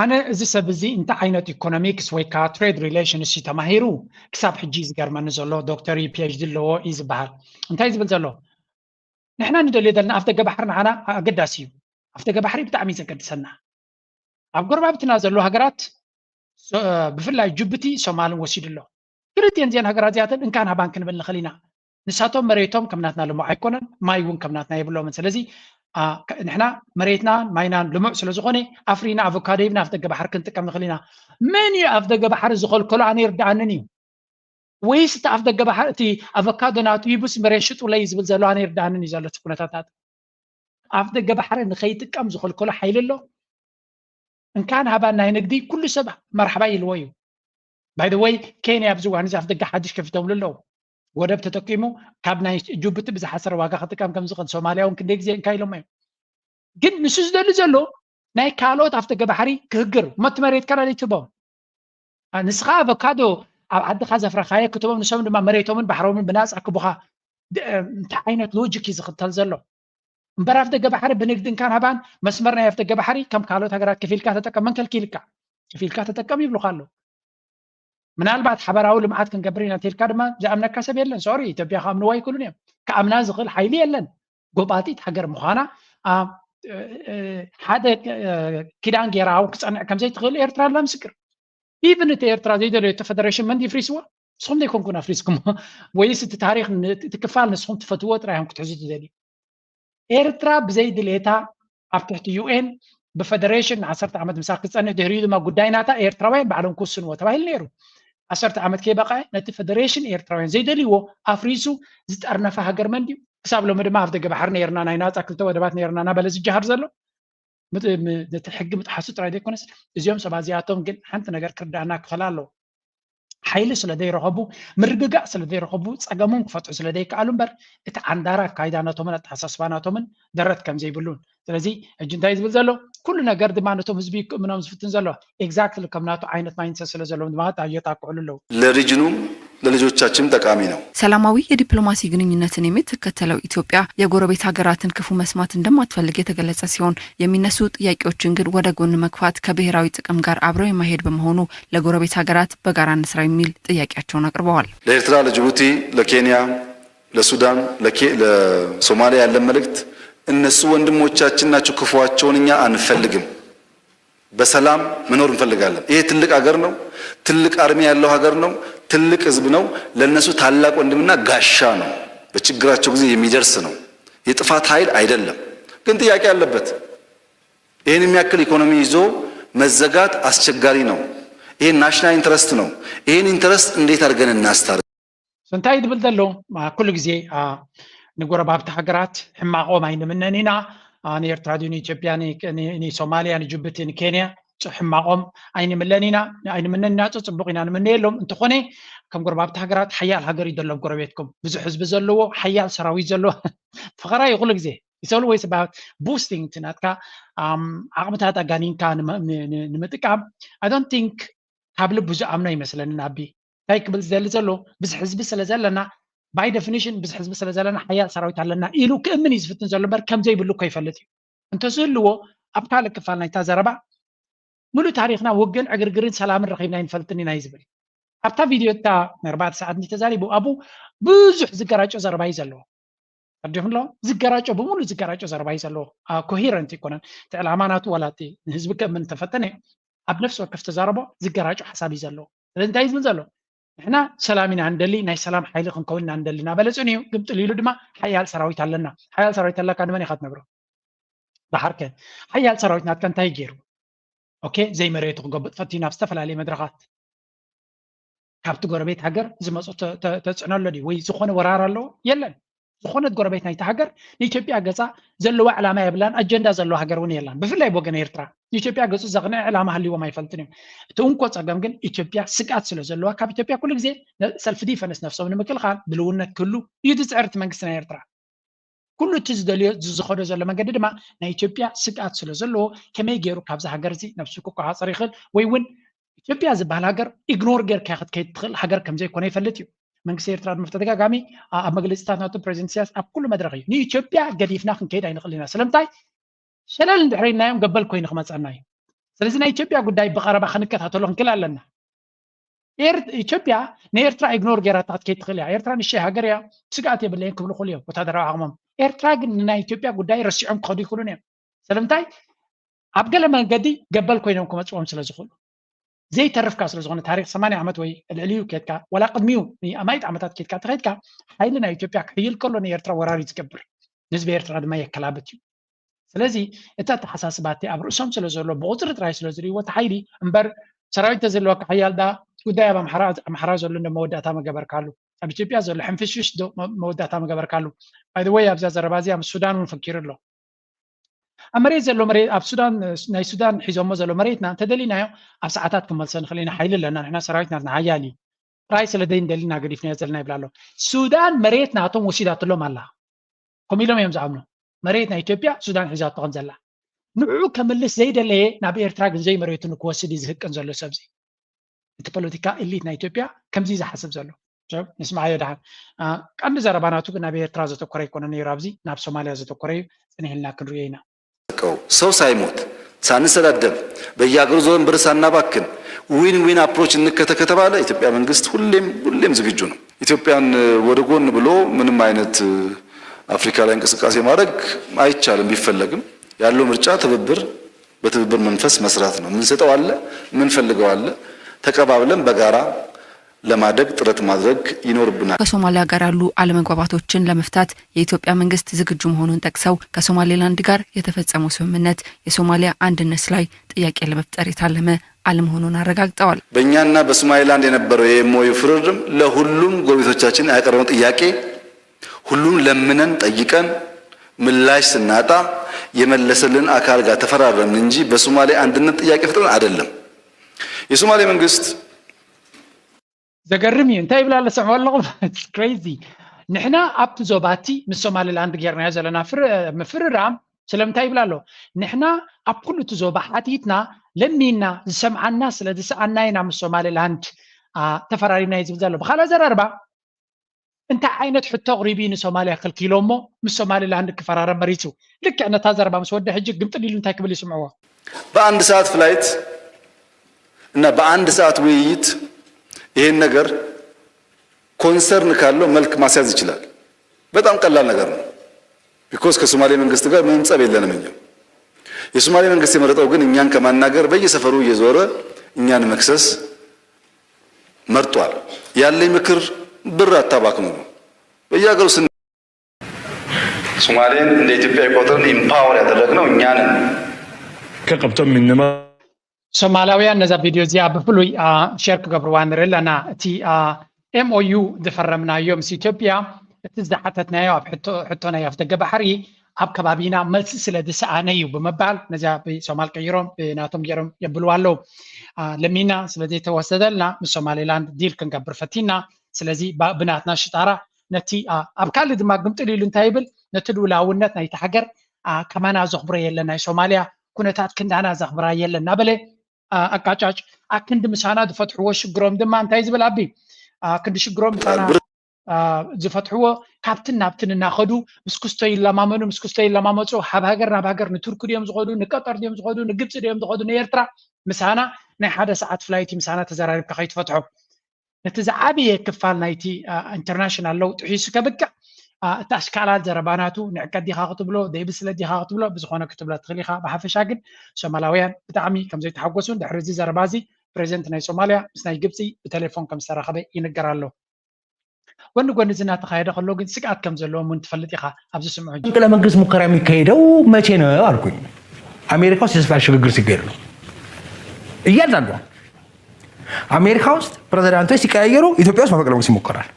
ኣነ እዚ ሰብ እዚ እንታይ ዓይነት ኢኮኖሚክስ ወይ ከዓ ትሬድ ሪሌሽንስ ተማሂሩ ክሳብ ሕጂ ዝገርመኒ ዘሎ ዶክተር ፒኤችዲ ኣለዎ እዩ ዝበሃል እንታይ ዝብል ዘሎ ንሕና ንደልዮ ዘለና ኣፍ ደገ ባሕሪ ንዓና ኣገዳሲ እዩ ኣፍ ደገ ባሕሪ ብጣዕሚ ዘገድሰና ኣብ ጎረባብትና ዘሎ ሃገራት ብፍላይ ጅቡቲ ሶማልን ወሲዱ ኣሎ ክልቲአን እዚአን ሃገራት እዚኣተን እንካን ሃባን ክንብል ንኽእል ኢና ንሳቶም መሬቶም ከምናትና ልሙዕ ኣይኮነን ማይ እውን ከምናትና የብሎምን ስለዚ ንሕና መሬትና ማይናን ልሙዕ ስለ ዝኾነ ኣፍሪና ኣቮካዶ ይብና ኣፍ ደገ ባሕሪ ክንጥቀም ንኽእል ኢና መን እዩ ኣፍ ደገ ባሕሪ ዝኸልከሎ ኣነ ይርዳኣንን እዩ ወይስ እቲ ኣፍ ደገ ባሕሪ እቲ ኣቮካዶ ናቱ ይቡስ መሬት ሽጡለይ ዝብል ዘሎ ኣነ ይርዳኣንን እዩ ዘሎ እቲ ኩነታት ኣፍ ደገ ባሕሪ ንኸይጥቀም ዝኸልከሎ ሓይሊ ኣሎ እንካን ሃባን ናይ ንግዲ ኩሉ ሰብ መርሓባ ኢልዎ እዩ ባይ ዘ ወይ ኬንያ ኣብዚ እዋን እዚ ኣፍ ደገ ሓድሽ ከፊቶምሉ ኣለዉ ወደብ ተጠቂሙ ካብ ናይ ጅቡቲ ብዝሓሰረ ዋጋ ክጥቀም ከም ዝኽእል ሶማልያ እውን ክንደይ ግዜ እንካ ኢሎም እዮም ግን ንሱ ዝደሊ ዘሎ ናይ ካልኦት ኣፍ ደገ ባሕሪ ክህግር መት መሬት ከላ ይትቦም ንስኻ ኣቮካዶ ኣብ ዓድኻ ዘፍረኻየ ክትቦም ንሶም ድማ መሬቶምን ባሕሮምን ብናፃ ክቡኻ እንታይ ዓይነት ሎጂክ እዩ ዝኽተል ዘሎ እምበር ኣፍ ደገ ባሕሪ ብንግዲ እንካን ሃባን መስመር ናይ ኣፍ ደገ ባሕሪ ከም ካልኦት ሃገራት ከፊልካ ተጠቀም መን ከልኪልካ ከፊልካ ተጠቀም ይብሉካ ኣሎ ምናልባት ሓበራዊ ልምዓት ክንገብር ኢና እንተኢልካ ድማ ዝኣምነካ ሰብ የለን ሶሪ ኢትዮጵያ ከኣምንዋ ይክእሉን እዮም ከኣምና ዝኽእል ሓይሊ የለን ጎባጢት ሃገር ምዃና ሓደ ኪዳን ጌራ እውን ክፀንዕ ከምዘይትኽእል ኤርትራ ኣላ ምስክር ኢቨን እቲ ኤርትራ ዘይደለዮ እቲ ፌደሬሽን መንዲ ይፍሪስዎ ንስኹም ዘይኮንኩን ኣፍሪስኩም ወይስ እቲ ታሪክ እቲ ክፋል ንስኹም ትፈትዎ ጥራይኹም ክትሕዙ ትደልዩ ኤርትራ ብዘይድሌታ ኣብ ትሕቲ ዩኤን ብፌደሬሽን 10 ዓመት ምሳክ ክፀንሕ ድሕሪኡ ድማ ጉዳይ ናታ ኤርትራውያን ባዕሎም ክውስንዎ ተባሂሉ ነይሩ 10 ዓመት ከይበቃ ነቲ ፌደሬሽን ኤርትራውያን ዘይደልይዎ ኣፍሪሱ ዝጠርነፈ ሃገር መንዲ ክሳብ ሎሚ ድማ ኣፍ ደገ ባሕሪ ነርና ናይ ናፃ ክልተ ወደባት ነርና እናበለ ዝጀሃር ዘሎ ነቲ ሕጊ ምጥሓሱ ጥራይ ዘይኮነስ እዚኦም ሰባት እዚኣቶም ግን ሓንቲ ነገር ክርዳእና ክኽእል ኣለዎ ሓይሊ ስለ ዘይረኸቡ ምርግጋእ ስለ ዘይረኸቡ ፀገሞም ክፈትሑ ስለ ዘይከኣሉ እምበር እቲ ዓንዳራ ኣካይዳናቶምን ኣተሓሳስባናቶምን ደረት ከም ዘይብሉን ስለዚ ሕጂ እንታይ ዝብል ዘሎ ኩሉ ነገር ድማ ነቶም ህዝቢ ይክእምኖም ዝፍትን ዘሎ ኤግዛክትሊ ከም ናቱ ዓይነት ማይንሰት ስለ ዘለዎም ድማ የጣቅዕሉ ኣለዉ ለሪጅኑም ለልጆቻችን ጠቃሚ ነው ሰላማዊ የዲፕሎማሲ ግንኙነትን የምትከተለው ኢትዮጵያ የጎረቤት ሀገራትን ክፉ መስማት እንደማትፈልግ የተገለጸ ሲሆን የሚነሱ ጥያቄዎችን ግን ወደ ጎን መግፋት ከብሔራዊ ጥቅም ጋር አብረው የማይሄድ በመሆኑ ለጎረቤት ሀገራት በጋራ እንስራ የሚል ጥያቄያቸውን አቅርበዋል። ለኤርትራ፣ ለጅቡቲ፣ ለኬንያ፣ ለሱዳን፣ ለሶማሊያ ያለን መልእክት እነሱ ወንድሞቻችን ናቸው ክፉዋቸውን እኛ አንፈልግም በሰላም መኖር እንፈልጋለን። ይሄ ትልቅ ሀገር ነው። ትልቅ አርሚ ያለው ሀገር ነው። ትልቅ ህዝብ ነው። ለነሱ ታላቅ ወንድምና ጋሻ ነው። በችግራቸው ጊዜ የሚደርስ ነው። የጥፋት ኃይል አይደለም። ግን ጥያቄ አለበት። ይሄን የሚያክል ኢኮኖሚ ይዞ መዘጋት አስቸጋሪ ነው። ይሄ ናሽናል ኢንተረስት ነው። ይሄን ኢንተረስት እንዴት አድርገን እናስታርቅ? ስንታይ ድብል ዘሎ ኩሉ ጊዜ ንጎረባብቲ ሃገራት ሕማቆም ኣይንምነን ኢና ንኤርትራ ንኢትዮጵያ ንሶማልያ ንጅቡቲ ንኬንያ ሕማቆም ኣይንምለን ኢና ኣይንምነን ኢና ፅቡቅ ኢና ንምነ የሎም እንትኾነ ከም ጎረባብቲ ሃገራት ሓያል ሃገር እዩ ዘሎ ጎረቤትኩም ብዙሕ ህዝቢ ዘለዎ ሓያል ሰራዊት ዘለዎ ፍቕራ እዩ ኩሉ ግዜ ይሰብሉ ወይ ሰባት ቡስቲንግ እቲ ናትካ ዓቕምታት ኣጋኒንካ ንምጥቃም ኣይ ዶንት ቲንክ ካብ ልቡ ዝኣምኖ ይመስለኒ ናቢ እንታይ ክብል ዝደሊ ዘሎ ብዙሕ ህዝቢ ስለ ዘለና ባይ ዴፊኒሽን ብዙሕ ህዝቢ ስለ ዘለና ሓያል ሰራዊት ኣለና ኢሉ ክእምን እዩ ዝፍትን ዘሎ እምበር ከምዘይብሉ እኮ ይፈልጥ እዩ እንተዝህልዎ ኣብ ካልእ ክፋል ናይታ ዘረባ ሙሉእ ታሪክና ውግን ዕግርግርን ሰላምን ረኺብና ይንፈልጥን ኢና እዩ ዝብል ኣብታ ቪድዮታ 4 ሰዓት ተዛሪቡ ኣብኡ ብዙሕ ዝገራጮ ዘረባ እዩ ዘለዎ ኣዲኹም ኣሎ ዝገራጮ ብሙሉእ ዝገራጮ ዘረባ እዩ ዘለዎ ኮሄረንት ይኮነን እቲ ዕላማናቱ ወላቲ ንህዝቢ ክእምን ተፈተነ ኣብ ነፍሲ ወከፍ ተዛረቦ ዝገራጮ ሓሳብ እዩ ዘለዎ ስለዚ እንታይ ዝብል ዘሎ احنا سلامنا عندلي ناي سلام حيلي خنكوننا عندلي نابلصنيو قمت ليلو دما حيال سراويت علنا حيال سراويت الله كان من يخات نبرو بحركه حيال سراويت نات كان تايجيرو اوكي زي مريت قبط فتينا استفلالي مدرخات كابت غربيت هاجر زمصو تصعنالو دي وي زخونه ورارالو يلن زخونه غربيت نايت هاجر ኢትዮጵያ ገጻ ዘለዎ ዓላማ የብላን አጀንዳ ዘለዎ ሃገር ውን የላን ብፍላይ በገን ኤርትራ ኢትዮጵያ ገጹ ዘግነ ዓላማ ሃልይዎም አይፈልጥንም እቱን ቆ ጸገም ግን ኢትዮጵያ ስቃት ስለ ዘለዎ ካብ ኢትዮጵያ ኩሉ ግዜ ሰልፍ ዲፈንስ ነፍሶም ንምክልኻል ብልውነት ክሉ ይትጽዕርት መንግስትና ኤርትራ ኩሉ ትዝደልዮ ዝኸዶ ዘሎ መንገዲ ድማ ናይ ኢትዮጵያ ስቃት ስለ ዘለዎ ከመይ ገይሩ ካብዛ ሃገር እዚ ነፍሱ ክቆሓፀር ይኽእል ወይ ውን ኢትዮጵያ ዝበሃል ሃገር ኢግኖር ጌርካ ክትከይድ ትኽእል ሃገር ከምዘይ ኮነ ይፈልጥ እዩ መንግስት ኤርትራ ምፍተደጋጋሚ ኣብ መግለጽታት ናቱ ፕሬዚደንት ሲያስ ኣብ ኩሉ መድረኽ እዩ ንኢትዮጵያ ገዲፍና ክንከይድ ኣይንኽእል ኢና ስለምንታይ ሸለል እንድሕሪናዮም ገበል ኮይኑ ክመፀና እዩ ስለዚ ናይ ኢትዮጵያ ጉዳይ ብቐረባ ክንከታተሎ ክንክእል ኣለና ኢትዮጵያ ንኤርትራ ኢግኖር ጌራታ ክትከይድ ትኽእል እያ ኤርትራ ንእሽተይ ሃገር እያ ስጋኣት የብለየን ክብሉ ይኽእሉ እዮም ወታደራዊ ዓቕሞም ኤርትራ ግን ናይ ኢትዮጵያ ጉዳይ ረሲዖም ክኸዱ ይኽእሉን እዮም ስለምንታይ ኣብ ገለ መንገዲ ገበል ኮይኖም ክመፅዎም ስለ ዝኽእሉ ዘይተርፍካ ስለ ዝኾነ ታሪክ 80 ዓመት ወይ ልዕልዩ ኬድካ ወላ ቅድሚኡ ንኣማይት ዓመታት ኬድካ ተኸይድካ ሓይሊ ናይ ኢትዮጵያ ክሕይል ከሎ ንኤርትራ ወራሪ ዝገብር ንህዝቢ ኤርትራ ድማ የከላብት እዩ ስለዚ እታ ተሓሳስባቲ ኣብ ርእሶም ስለ ዘሎ ብቁፅሪ ጥራይ ስለ ዝርእይዎ እቲ ሓይሊ እምበር ሰራዊት ተዘለወካ ሓያል ዳ ጉዳይ ኣብ ኣምሓራ ዘሎ መወዳእታ መገበርካሉ ኣብ ኢትዮጵያ ዘሎ ሕንፍሽሽ መወዳእታ መገበርካሉ ባይ ዘ ወይ ኣብዛ ዘረባ እዚኣ ምስ ሱዳን እውን ፈኪሩ ኣሎ ኣብ መሬት ዘሎ መሬት ኣብ ሱዳን ናይ ሱዳን ሒዞሞ ዘሎ መሬትና ተደሊናዮ ኣብ ሰዓታት ክመልሰ ንኽእል ኢና ሓይሊ ኣለና ንሕና ሰራዊት ናትና ሓያል እዩ ራይ ስለደይ እንደሊና ገዲፍናዮ ዘለና ይብላ ኣሎ ሱዳን መሬት ናቶም ወሲዳትሎም ኣላ ከምኡ ኢሎም እዮም ዝኣምኑ መሬት ናይ ኢትዮጵያ ሱዳን ሒዛቶ ከም ዘላ ንዕኡ ከመልስ ዘይደለየ ናብ ኤርትራ ግን ዘይ መሬቱ ንክወስድ እዩ ዝህቅን ዘሎ ሰብዚ እቲ ፖለቲካ ኤሊት ናይ ኢትዮጵያ ከምዚ ዝሓስብ ዘሎ ንስማዓዮ ድሓን ቀንዲ ዘረባናቱ ግን ናብ ኤርትራ ዘተኮረ ይኮነ ነይሩ ኣብዚ ናብ ሶማልያ ዘተኮረ እዩ ፅኒሕልና ክንሪኦ ኢና ሰው ሳይሞት ሳንሰዳደብ በየሀገሩ ዞን ብር ሳናባክን ዊን ዊን አፕሮች እንከተል ከተባለ ኢትዮጵያ መንግስት ሁሌም ዝግጁ ነው። ኢትዮጵያን ወደ ጎን ብሎ ምንም አይነት አፍሪካ ላይ እንቅስቃሴ ማድረግ አይቻልም። ቢፈለግም ያለው ምርጫ በትብብር መንፈስ መስራት ነው። ምንሰጠው አለ ምንፈልገው አለ ተቀባብለን በጋራ ለማደግ ጥረት ማድረግ ይኖርብናል። ከሶማሊያ ጋር ያሉ አለመግባባቶችን ለመፍታት የኢትዮጵያ መንግስት ዝግጁ መሆኑን ጠቅሰው ከሶማሌላንድ ጋር የተፈጸመው ስምምነት የሶማሊያ አንድነት ላይ ጥያቄ ለመፍጠር የታለመ አለመሆኑን አረጋግጠዋል። በእኛና በሶማሌላንድ የነበረው የኤምኦዩ ፍርድም ለሁሉም ጎረቤቶቻችን ያቀረበው ጥያቄ ሁሉም ለምነን ጠይቀን ምላሽ ስናጣ የመለሰልን አካል ጋር ተፈራረምን እንጂ በሶማሌ አንድነት ጥያቄ ፈጥረን አይደለም። የሶማሌ መንግስት زقرمي انت يبلا لسمع والله اتس كريزي نحنا ابت زوباتي من سوماليلاند غيرنا يزلنا مفررام سلمتا يبلا له نحنا اب كل تزوبحاتيتنا لمينا سمعنا سلدي سعناينا من سوماليلاند تفرارينا يزبزالو بخلا زرربا انت عينت حتى قريبين سوماليا كل كيلومو من سوماليلاند كفرار مريتو لك انا تازربا مسوده حجك قمت لي انت كبل يسمعوها በአንድ ሰዓት ፍላይት እና በአንድ ሰዓት ውይይት ይሄን ነገር ኮንሰርን ካለው መልክ ማስያዝ ይችላል። በጣም ቀላል ነገር ነው። ቢኮዝ ከሶማሌ መንግስት ጋር ምንም ጸብ የለንም እኛ። የሶማሌ መንግስት የመረጠው ግን እኛን ከማናገር በየሰፈሩ እየዞረ እኛን መክሰስ መርጧል። ያለኝ ምክር ብር አታባክኑ ነው። በየሀገሩ ሶማሌን እንደ ኢትዮጵያ ቆጥረን ኢምፓወር ያደረግነው እኛ ነን። ከቀብቶም ምንማ ሶማላውያን ነዛ ቪዲዮ እዚኣ ብፍሉይ ሼር ክገብርዋ ንርኢ ኣለና እቲ ኤምኦዩ ዝፈረምናዮ ምስ ኢትዮጵያ እቲ ዝሓተትናዮ ኣብ ሕቶናዮ ኣፍ ደገ ባሕሪ ኣብ ከባቢና መልሲ ስለ ዝሰኣነ እዩ ብምባል ነዚያ ብሶማል ቀይሮም ብናቶም ገይሮም የብልዋ ኣለዉ ለሚና ስለዘይተወሰደልና ምስ ሶማሌላንድ ዲል ክንገብር ፈቲና ስለዚ ብናትና ሽጣራ ነቲ ኣብ ካልእ ድማ ግምጥል ኢሉ እንታይ ይብል ነቲ ልውላውነት ናይቲ ሃገር ከማና ዘኽብሮ የለን ናይ ሶማልያ ኩነታት ክንዳና ዘኽብራ የለን ናበለ አቃጫጭ አክንድ ምሳና ዝፈትሕዎ ሽግሮም ድማ እንታይ ዝብል ኣቢ ክንዲ ሽግሮም ምሳና ዝፈትሕዎ ካብትን ናብትን እናኸዱ ምስክስቶ ይለማመኑ ምስክስቶ ይለማመፁ ሃብ ሃገር ናብ ሃገር ንቱርክ ድዮም ዝኸዱ ንቀጠር ድዮም ዝኸዱ ንግብፂ ድዮም ዝኸዱ ንኤርትራ ምሳና ናይ ሓደ ሰዓት ፍላይቲ ምሳና ተዘራሪብካ ከይትፈትሖ ነቲ ዝዓበየ ክፋል ናይቲ ኢንተርናሽናል ለውጢ ሒዙ ከብቅዕ እቲ ኣሽካላት ዘረባናቱ ንዕቀት ዲኻ ክትብሎ ደይብስለ ዲኻ ክትብሎ ብዝኾነ ክትብሎ ትኽእል ኢኻ ብሓፈሻ ግን ሶማላውያን ብጣዕሚ ከም ዘይተሓጎሱን ድሕሪ እዚ ዘረባ እዚ بريزنت ناي سوماليا مس ناي جبسي بتليفون كم سرخبه ينقرالو وان زنا تخايده خلو ግን ስቃት ከም ዘሎ ምን ትፈልጥ ኢኻ ኣብዚ ስምዑ እንቅለ መንግስት ሙከራ የሚካሄደው መቼ ነው አልኩኝ። አሜሪካ ውስጥ የስልጣን ሽግግር ሲካሄድ ነው። እያንዳንዱ አሜሪካ ውስጥ ፕሬዝዳንቶች ሲቀያየሩ ኢትዮጵያ ውስጥ መፈንቅለ መንግስት ይሞከራል።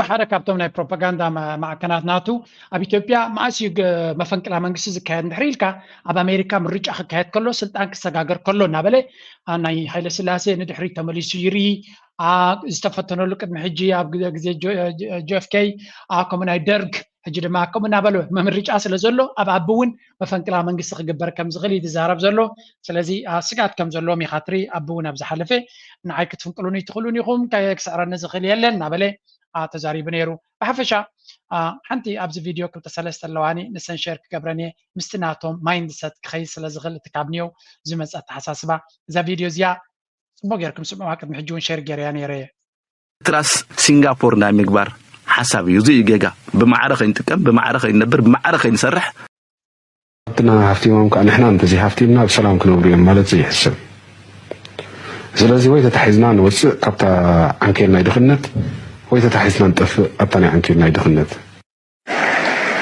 ሓደ ካብቶም ናይ ፕሮፓጋንዳ ማዕከናት ናቱ ኣብ ኢትዮጵያ ማእሲ መፈንቅላ መንግስቲ ዝካየድ እንድሕር ኢልካ ኣብ ኣሜሪካ ምርጫ ክካየድ ከሎ ስልጣን ክሰጋገር ከሎ እናበለ ናይ ሃይለ ስላሴ ንድሕሪ ተመሊሱ ይርኢ ዝተፈተነሉ ቅድሚ ሕጂ ኣብ ግዜ ጆፍኬ ከምኡ ናይ ደርግ ሕጂ ድማ ከምኡ እናበለ ምርጫ ስለ ዘሎ ኣብ ኣቢ እውን መፈንቅላ መንግስቲ ክግበር ከም ዝኽእል ይዛረብ ዘሎ ስለዚ ስጋት ከም ዘለዎም ኢኻ ትርኢ ኣቢ እውን ኣብ ዝሓለፈ ንዓይ ክትፍንቅሉኒ ትኽእሉን ኢኹም ክስዕረኒ ዝኽእል የለን እናበለ ተዛሪቡ ነይሩ ብሓፈሻ ሓንቲ ኣብዚ ቪድዮ ክልተ ሰለስተ ኣለዋኒ ንሰን ሸር ክገብረኒ ምስቲ ናቶም ማይንድሰት ክኸይድ ስለ ዝኽእል እቲ ካብኒዮ ዝመፀ ኣተሓሳስባ እዛ ቪድዮ እዚኣ ጽቡቅ ጌርኩም ስምዑዋ ቅድሚ ሕጂ እውን ሸር ገይረያ ነይረ ትራስ ሲንጋፖር ናይ ምግባር ሓሳብ እዩ እዚ ጌጋ ብማዕረ ከይንጥቀም ብማዕረ ከይንነብር ብማዕረ ከይንሰርሕ ትና ሃፍቲሞም ከዓ ንሕና እንተዚ ሃፍቲምና ብሰላም ክነብሩ እዮም ማለት ዘይሕስብ ስለዚ ወይ ተታሒዝና ንወፅእ ካብታ ዓንኬል ናይ ድኽነት ወይ ተታሒዝና ንጠፍእ ኣብታ ናይ ዓንኬል ናይ ድኽነት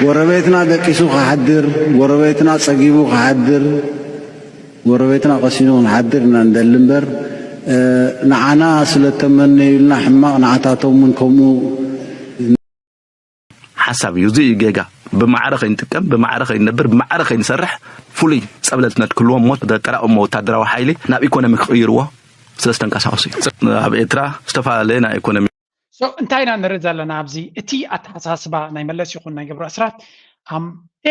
ጎረቤትና ደቂሱ ክሓድር ጎረቤትና ፀጊሙ ክሓድር ጎረቤትና ቀሲኑ ክሓድር ኢና እንደሊ እምበር ንዓና ስለተመነዩልና ሕማቕ ንዓታቶም እውን ከምኡ ሓሳብ እዩ እዚ ጌጋ ብማዕረ ከይንጥቀም ብማዕረ ከይንነብር ብማዕረ ከይንሰርሕ ፍሉይ ፀብለልትነት ክህልዎም ሞ ተጠራቅሞ ወታደራዊ ሓይሊ ናብ ኢኮኖሚ ክቕይርዎ ስለዝተንቀሳቀሱ እዩ ኣብ ኤርትራ ዝተፈላለየ ናይ ኢኮኖሚ እንታይ ኢና ንርኢ ዘለና ኣብዚ እቲ ኣተሓሳስባ ናይ መለስ ይኹን ናይ ገብሩ ኣስራት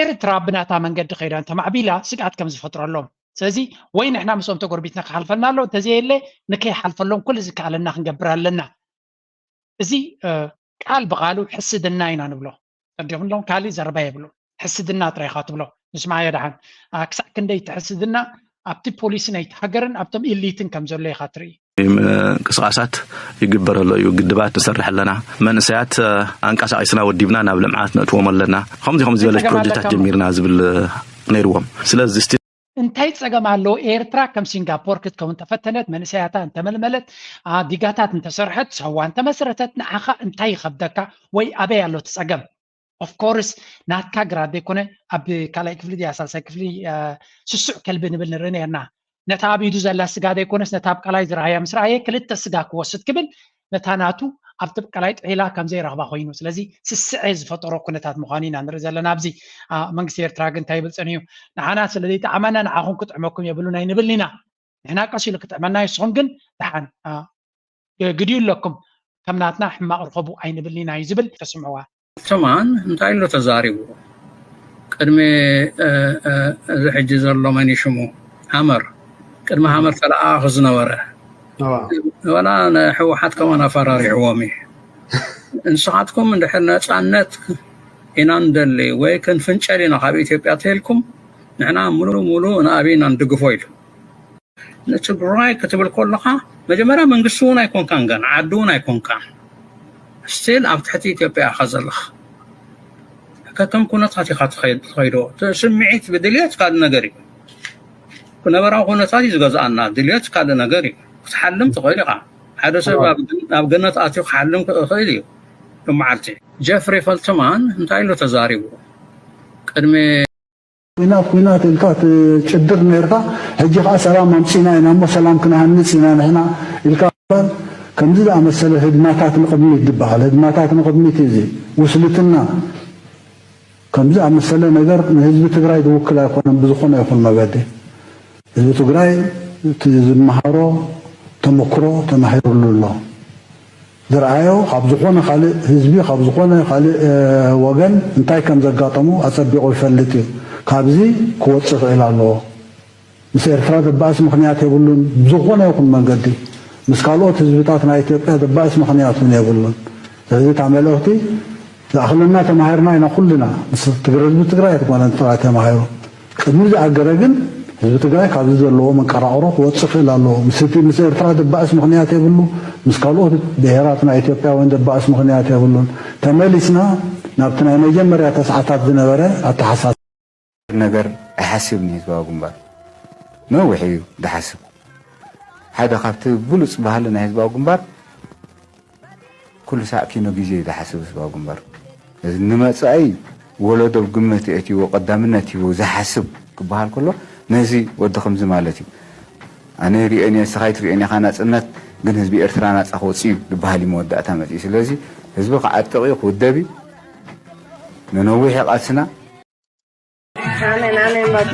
ኤርትራ ብናታ መንገዲ ከይዳ እንተማዕቢላ ስግኣት ከም ዝፈጥረሎም ስለዚ ወይ ንሕና ምስኦም ተጎርቢትና ክሓልፈልና ኣሎ እንተዘየለ ንከይሓልፈሎም ኩሉ ዝከኣለና ክንገብር ኣለና እዚ ቃል ብቃሉ ሕስድና ኢና ንብሎ ጸዲቕሎም ካሊእ ዘረባ የብሎ ሕስድና ጥራይ ኢኻ ትብሎ ንስማዕ የድሓን ክሳዕ ክንደይ ትሕስድና ኣብቲ ፖሊሲ ናይቲ ሃገርን ኣብቶም ኢሊትን ከም ዘሎ ኢኻ ትርኢ እንቅስቃሳት ይግበረሎ እዩ ግድባት ንሰርሕ ኣለና መንእሰያት አንቀሳቂስና ወዲብና ናብ ልምዓት ነእትዎም ኣለና ከምዚ ዝበለች ፕሮጀክታት ጀሚርና ዝብል ነይርዎም ስለዚ እንታይ ፀገም ኣሎ ኤርትራ ከም ሲንጋፖር ክትከውን ተፈተነት መንእሰያታ እንተመልመለት ዲጋታት እንተሰርሐት ሰዋ እንተመስረተት ንዓኻ እንታይ ይኸብደካ ወይ ኣበይ ኣሎ ትፀገም ኦፍ ኮርስ ናትካ ግራድ ዘይኮነ ኣብ ካልኣይ ክፍሊ ድያ ሳልሳይ ክፍሊ ስሱዕ ከልቢ ንብል ንርኢ ነርና ነታ ኣብ ኢዱ ዘላ ስጋ ዘይኮነስ ነታ ኣብ ቃላይ ዝረኣያ ምስ ረኣየ ክልተ ስጋ ክወስድ ክብል ነታ ናቱ ኣብቲ ቃላይ ጥዒላ ከምዘይረኽባ ኮይኑ ስለዚ ስስዐ ዝፈጠሮ ኩነታት ምዃኑ ኢና ንርኢ ዘለና ኣብዚ መንግስቲ ኤርትራ ግን እንታይ ይብል ፀኒዩ ንዓና ስለዘይጠዓመና ንዓኹም ክጥዕመኩም የብሉና ይንብል ኢና ንሕና ቀሲሉ ክጥዕመና ይስኹም ግን ድሓን ግድዩ ኣለኩም ከም ናትና ሕማቕ ርኸቡ ኣይንብል ኢና እዩ ዝብል ተስምዕዋ ሰማን እንታይ ኢሉ ተዛሪቡ ቅድሚ እዚ ሕጂ ዘሎ መን ሽሙ ሃመር ቅድሚ ሃመር ተለኣኽ ዝነበረ ወላ ሕወሓት ከመን ኣፈራሪሕዎም እዩ እንስኻትኩም እንድሕር ነፃነት ኢና እንደሊ ወይ ክንፍንጨል ኢና ካብ ኢትዮጵያ ተልኩም ንሕና ሙሉእ ንኣብይና ንድግፎ ኢሉ ንትግራይ ክትብል ከለኻ መጀመርያ መንግስቲ እውን ኣይኮንካን ገና ዓዲ እውን ኣይኮንካን ستيل ኣብ ትሕቲ ኢትዮጵያ ኢኻ ዘለኻ ከከም ኩነታት ኢኻ ትኸይዶ ስምዒት ብድልየት ካልእ ነገር እዩ ኩነበራዊ ኩነታት እዩ ዝገዝኣና ድልየት ካልእ ነገር እዩ ክትሓልም ትኽእል ኢኻ ሓደ ሰብ ኣብ ገነት ኣትዩ ክሓልም ክእል እዩ ብመዓልቲ ጀፍሪ ፈልትማን እንታይ ኢሉ ተዛሪቡ ቅድሚ ኩናት ኢልካ ትጭድር ነርካ ሕጂ ከዓ ሰላም ኣምፂና ኢና እሞ ሰላም ክነሃንፅ ኢና ንሕና ኢልካ ከምዚ ዝኣመሰለ ህድማታት ንቅድሚት ዝበሃል ህድማታት ንቅድሚት እዚ ውስልትና ከምዚ ኣመሰለ ነገር ንህዝቢ ትግራይ ዝውክል ኣይኮነን ብዝኾነ ይኹን መገዲ ህዝቢ ትግራይ ዝመሃሮ ተመክሮ ተማሂሩሉ ኣሎ ዝረኣዮ ካብ ዝኾነ ካልእ ህዝቢ ካብ ዝኾነ ካልእ ወገን እንታይ ከም ዘጋጠሙ ኣፀቢቑ ይፈልጥ እዩ ካብዚ ክወፅእ ክእል ኣለዎ ምስ ኤርትራ ዘባእስ ምክንያት የብሉን ብዝኾነ ይኹን መንገዲ ምስ ካልኦት ህዝብታት ናይ ኢትዮጵያ ዘባእስ ምክንያት እውን የብሉን ስለዚ እታ መልእኽቲ ዝኣኽለና ተማሂርና ኢና ኩልና ምስ ህዝቢ ትግራይ ኣይትኮነን ጥራይ ተማሂሩ ቅድሚ ዝኣገረ ግን ህዝቢ ትግራይ ካብዚ ዘለዎ መቀራቅሮ ክወፅእ ክእል ኣለዎ ምስ ኤርትራ ዘባእስ ምክንያት የብሉ ምስ ካልኦት ብሄራት ናይ ኢትዮጵያ እውን ዘባእስ ምክንያት የብሉን ተመሊስና ናብቲ ናይ መጀመርያ ተስዓታት ዝነበረ ኣተሓሳስ ነገር ኣይሓስብኒ ህዝባዊ ግንባር ነዊሕ እዩ ዝሓስብ حدا خابت بلوص بهالنا حزباو جنبار كل ساعة كينو جيزي إذا حسب حزباو جنبار إنما صعي ولده بقمة أتي وقدامنا تي وزحسب كبهال كله نزي ودخم زمالتي أنا ريني سخايت ريني خانات أنت جن حزب إرترانات أخو صيب بهالي مودة أتمتي سلازي حزب قاعد تغيق والدبي ننويه قاسنا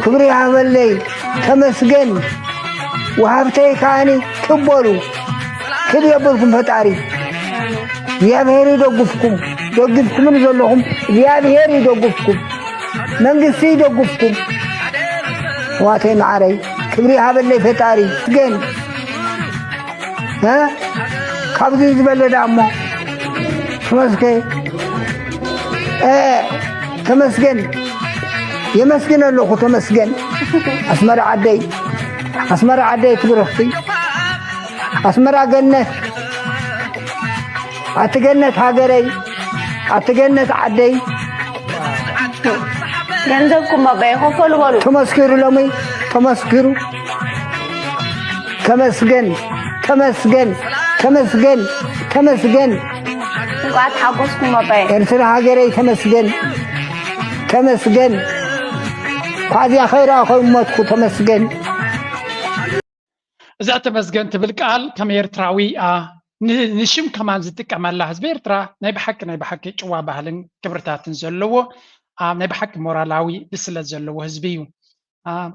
كبري عمل لي تمسجن وهبتي كاني كبروا كل يبلكم فتاري يا بهيري دوقفكم من زلهم يا بهيري دوقفكم منقصي دوقفكم واتي معري كبري عمل لي فتاري سجن ها كابزي زبل دامو تمسكي تمسجن يمسكن اللي تمسكن أسمر عدي تبرختي أسمر جنة أتجنة هاجري أتجنة عدي جنزكم ما بيخافوا ولا تمسكروا لمي تمسكروا تمسكن قاعد حبسكم ما بين إرسل هاجري تمسكن هذه خير أخو أمتكم تمسكن إذا تمسكن تبلقال كم إرتراوي نشم كمان زدك عمل حزب إرترا نبحك جوا بهالن كبرتات نزلوا نبحك مورالاوي بسلة زلوا حزبيو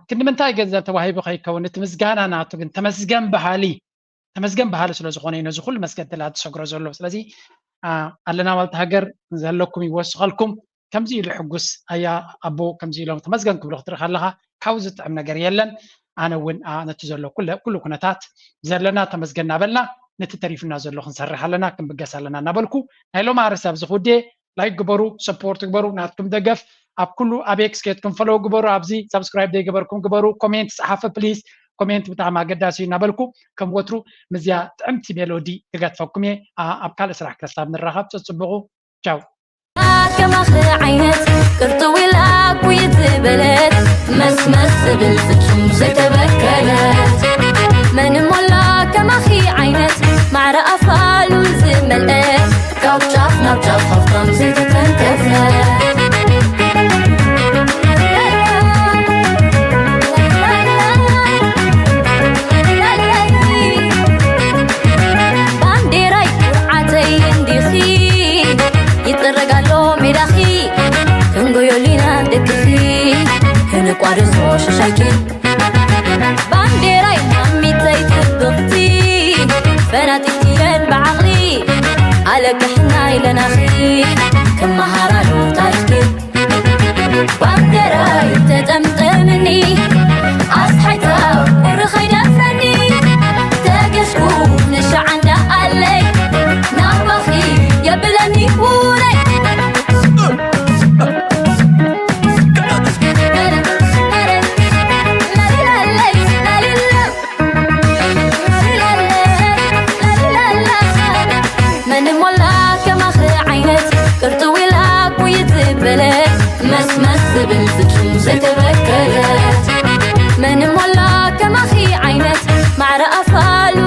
كنا من تاي جزء توهيب خي كون تمسكن أنا أتوقع تمسكن بهالي سلوا زخوني نزخول مسكت تلات شجرة زلوا سلازي علنا والت هجر زلكم يوصلكم كم زي الحجوس أيا أبو كم زي لهم تمسكن كبر اختر خلها حوزت عمنا جريلا أنا وين نتزلوا كل كنتات زلنا تمسكنا بلنا نتتريف الناس اللي خنسرح لنا كم بقى سالنا نبلكو هلو ما رساب زخودي لايك جبرو سبورت جبرو ناتكم دقف أب كله أبيكس كيتكم فلو جبرو أبزي سبسكرايب دي جبركم جبرو كومنت صحافة بليز كومنت بتاع ما قداسي نبلكو كم وترو مزيا تعمتي ميلودي تقعد فوقكمي أبكال إسرح كسلام من الرهاب تصبغوا تشاو كما عينت كرتوي لك ويتبلت مسمس بالفتشم ستبكلت من مولا كما عينت مع رأفال وزملت كوتشاف نبجاف خفطم زيت تنكفلت قارزو ششاكي بانديراي نامي تايت بغتي فناتي تيران بعقلي على كحناي لناخي كما هرالو تايتكي بانديراي تتمتمني أصحيتا ورخي دفني تاقشكو نشع عند قالي نابخي يبلني ولي مسمس بالفتشم ستبكلت من مولا كما عينت مع رأفال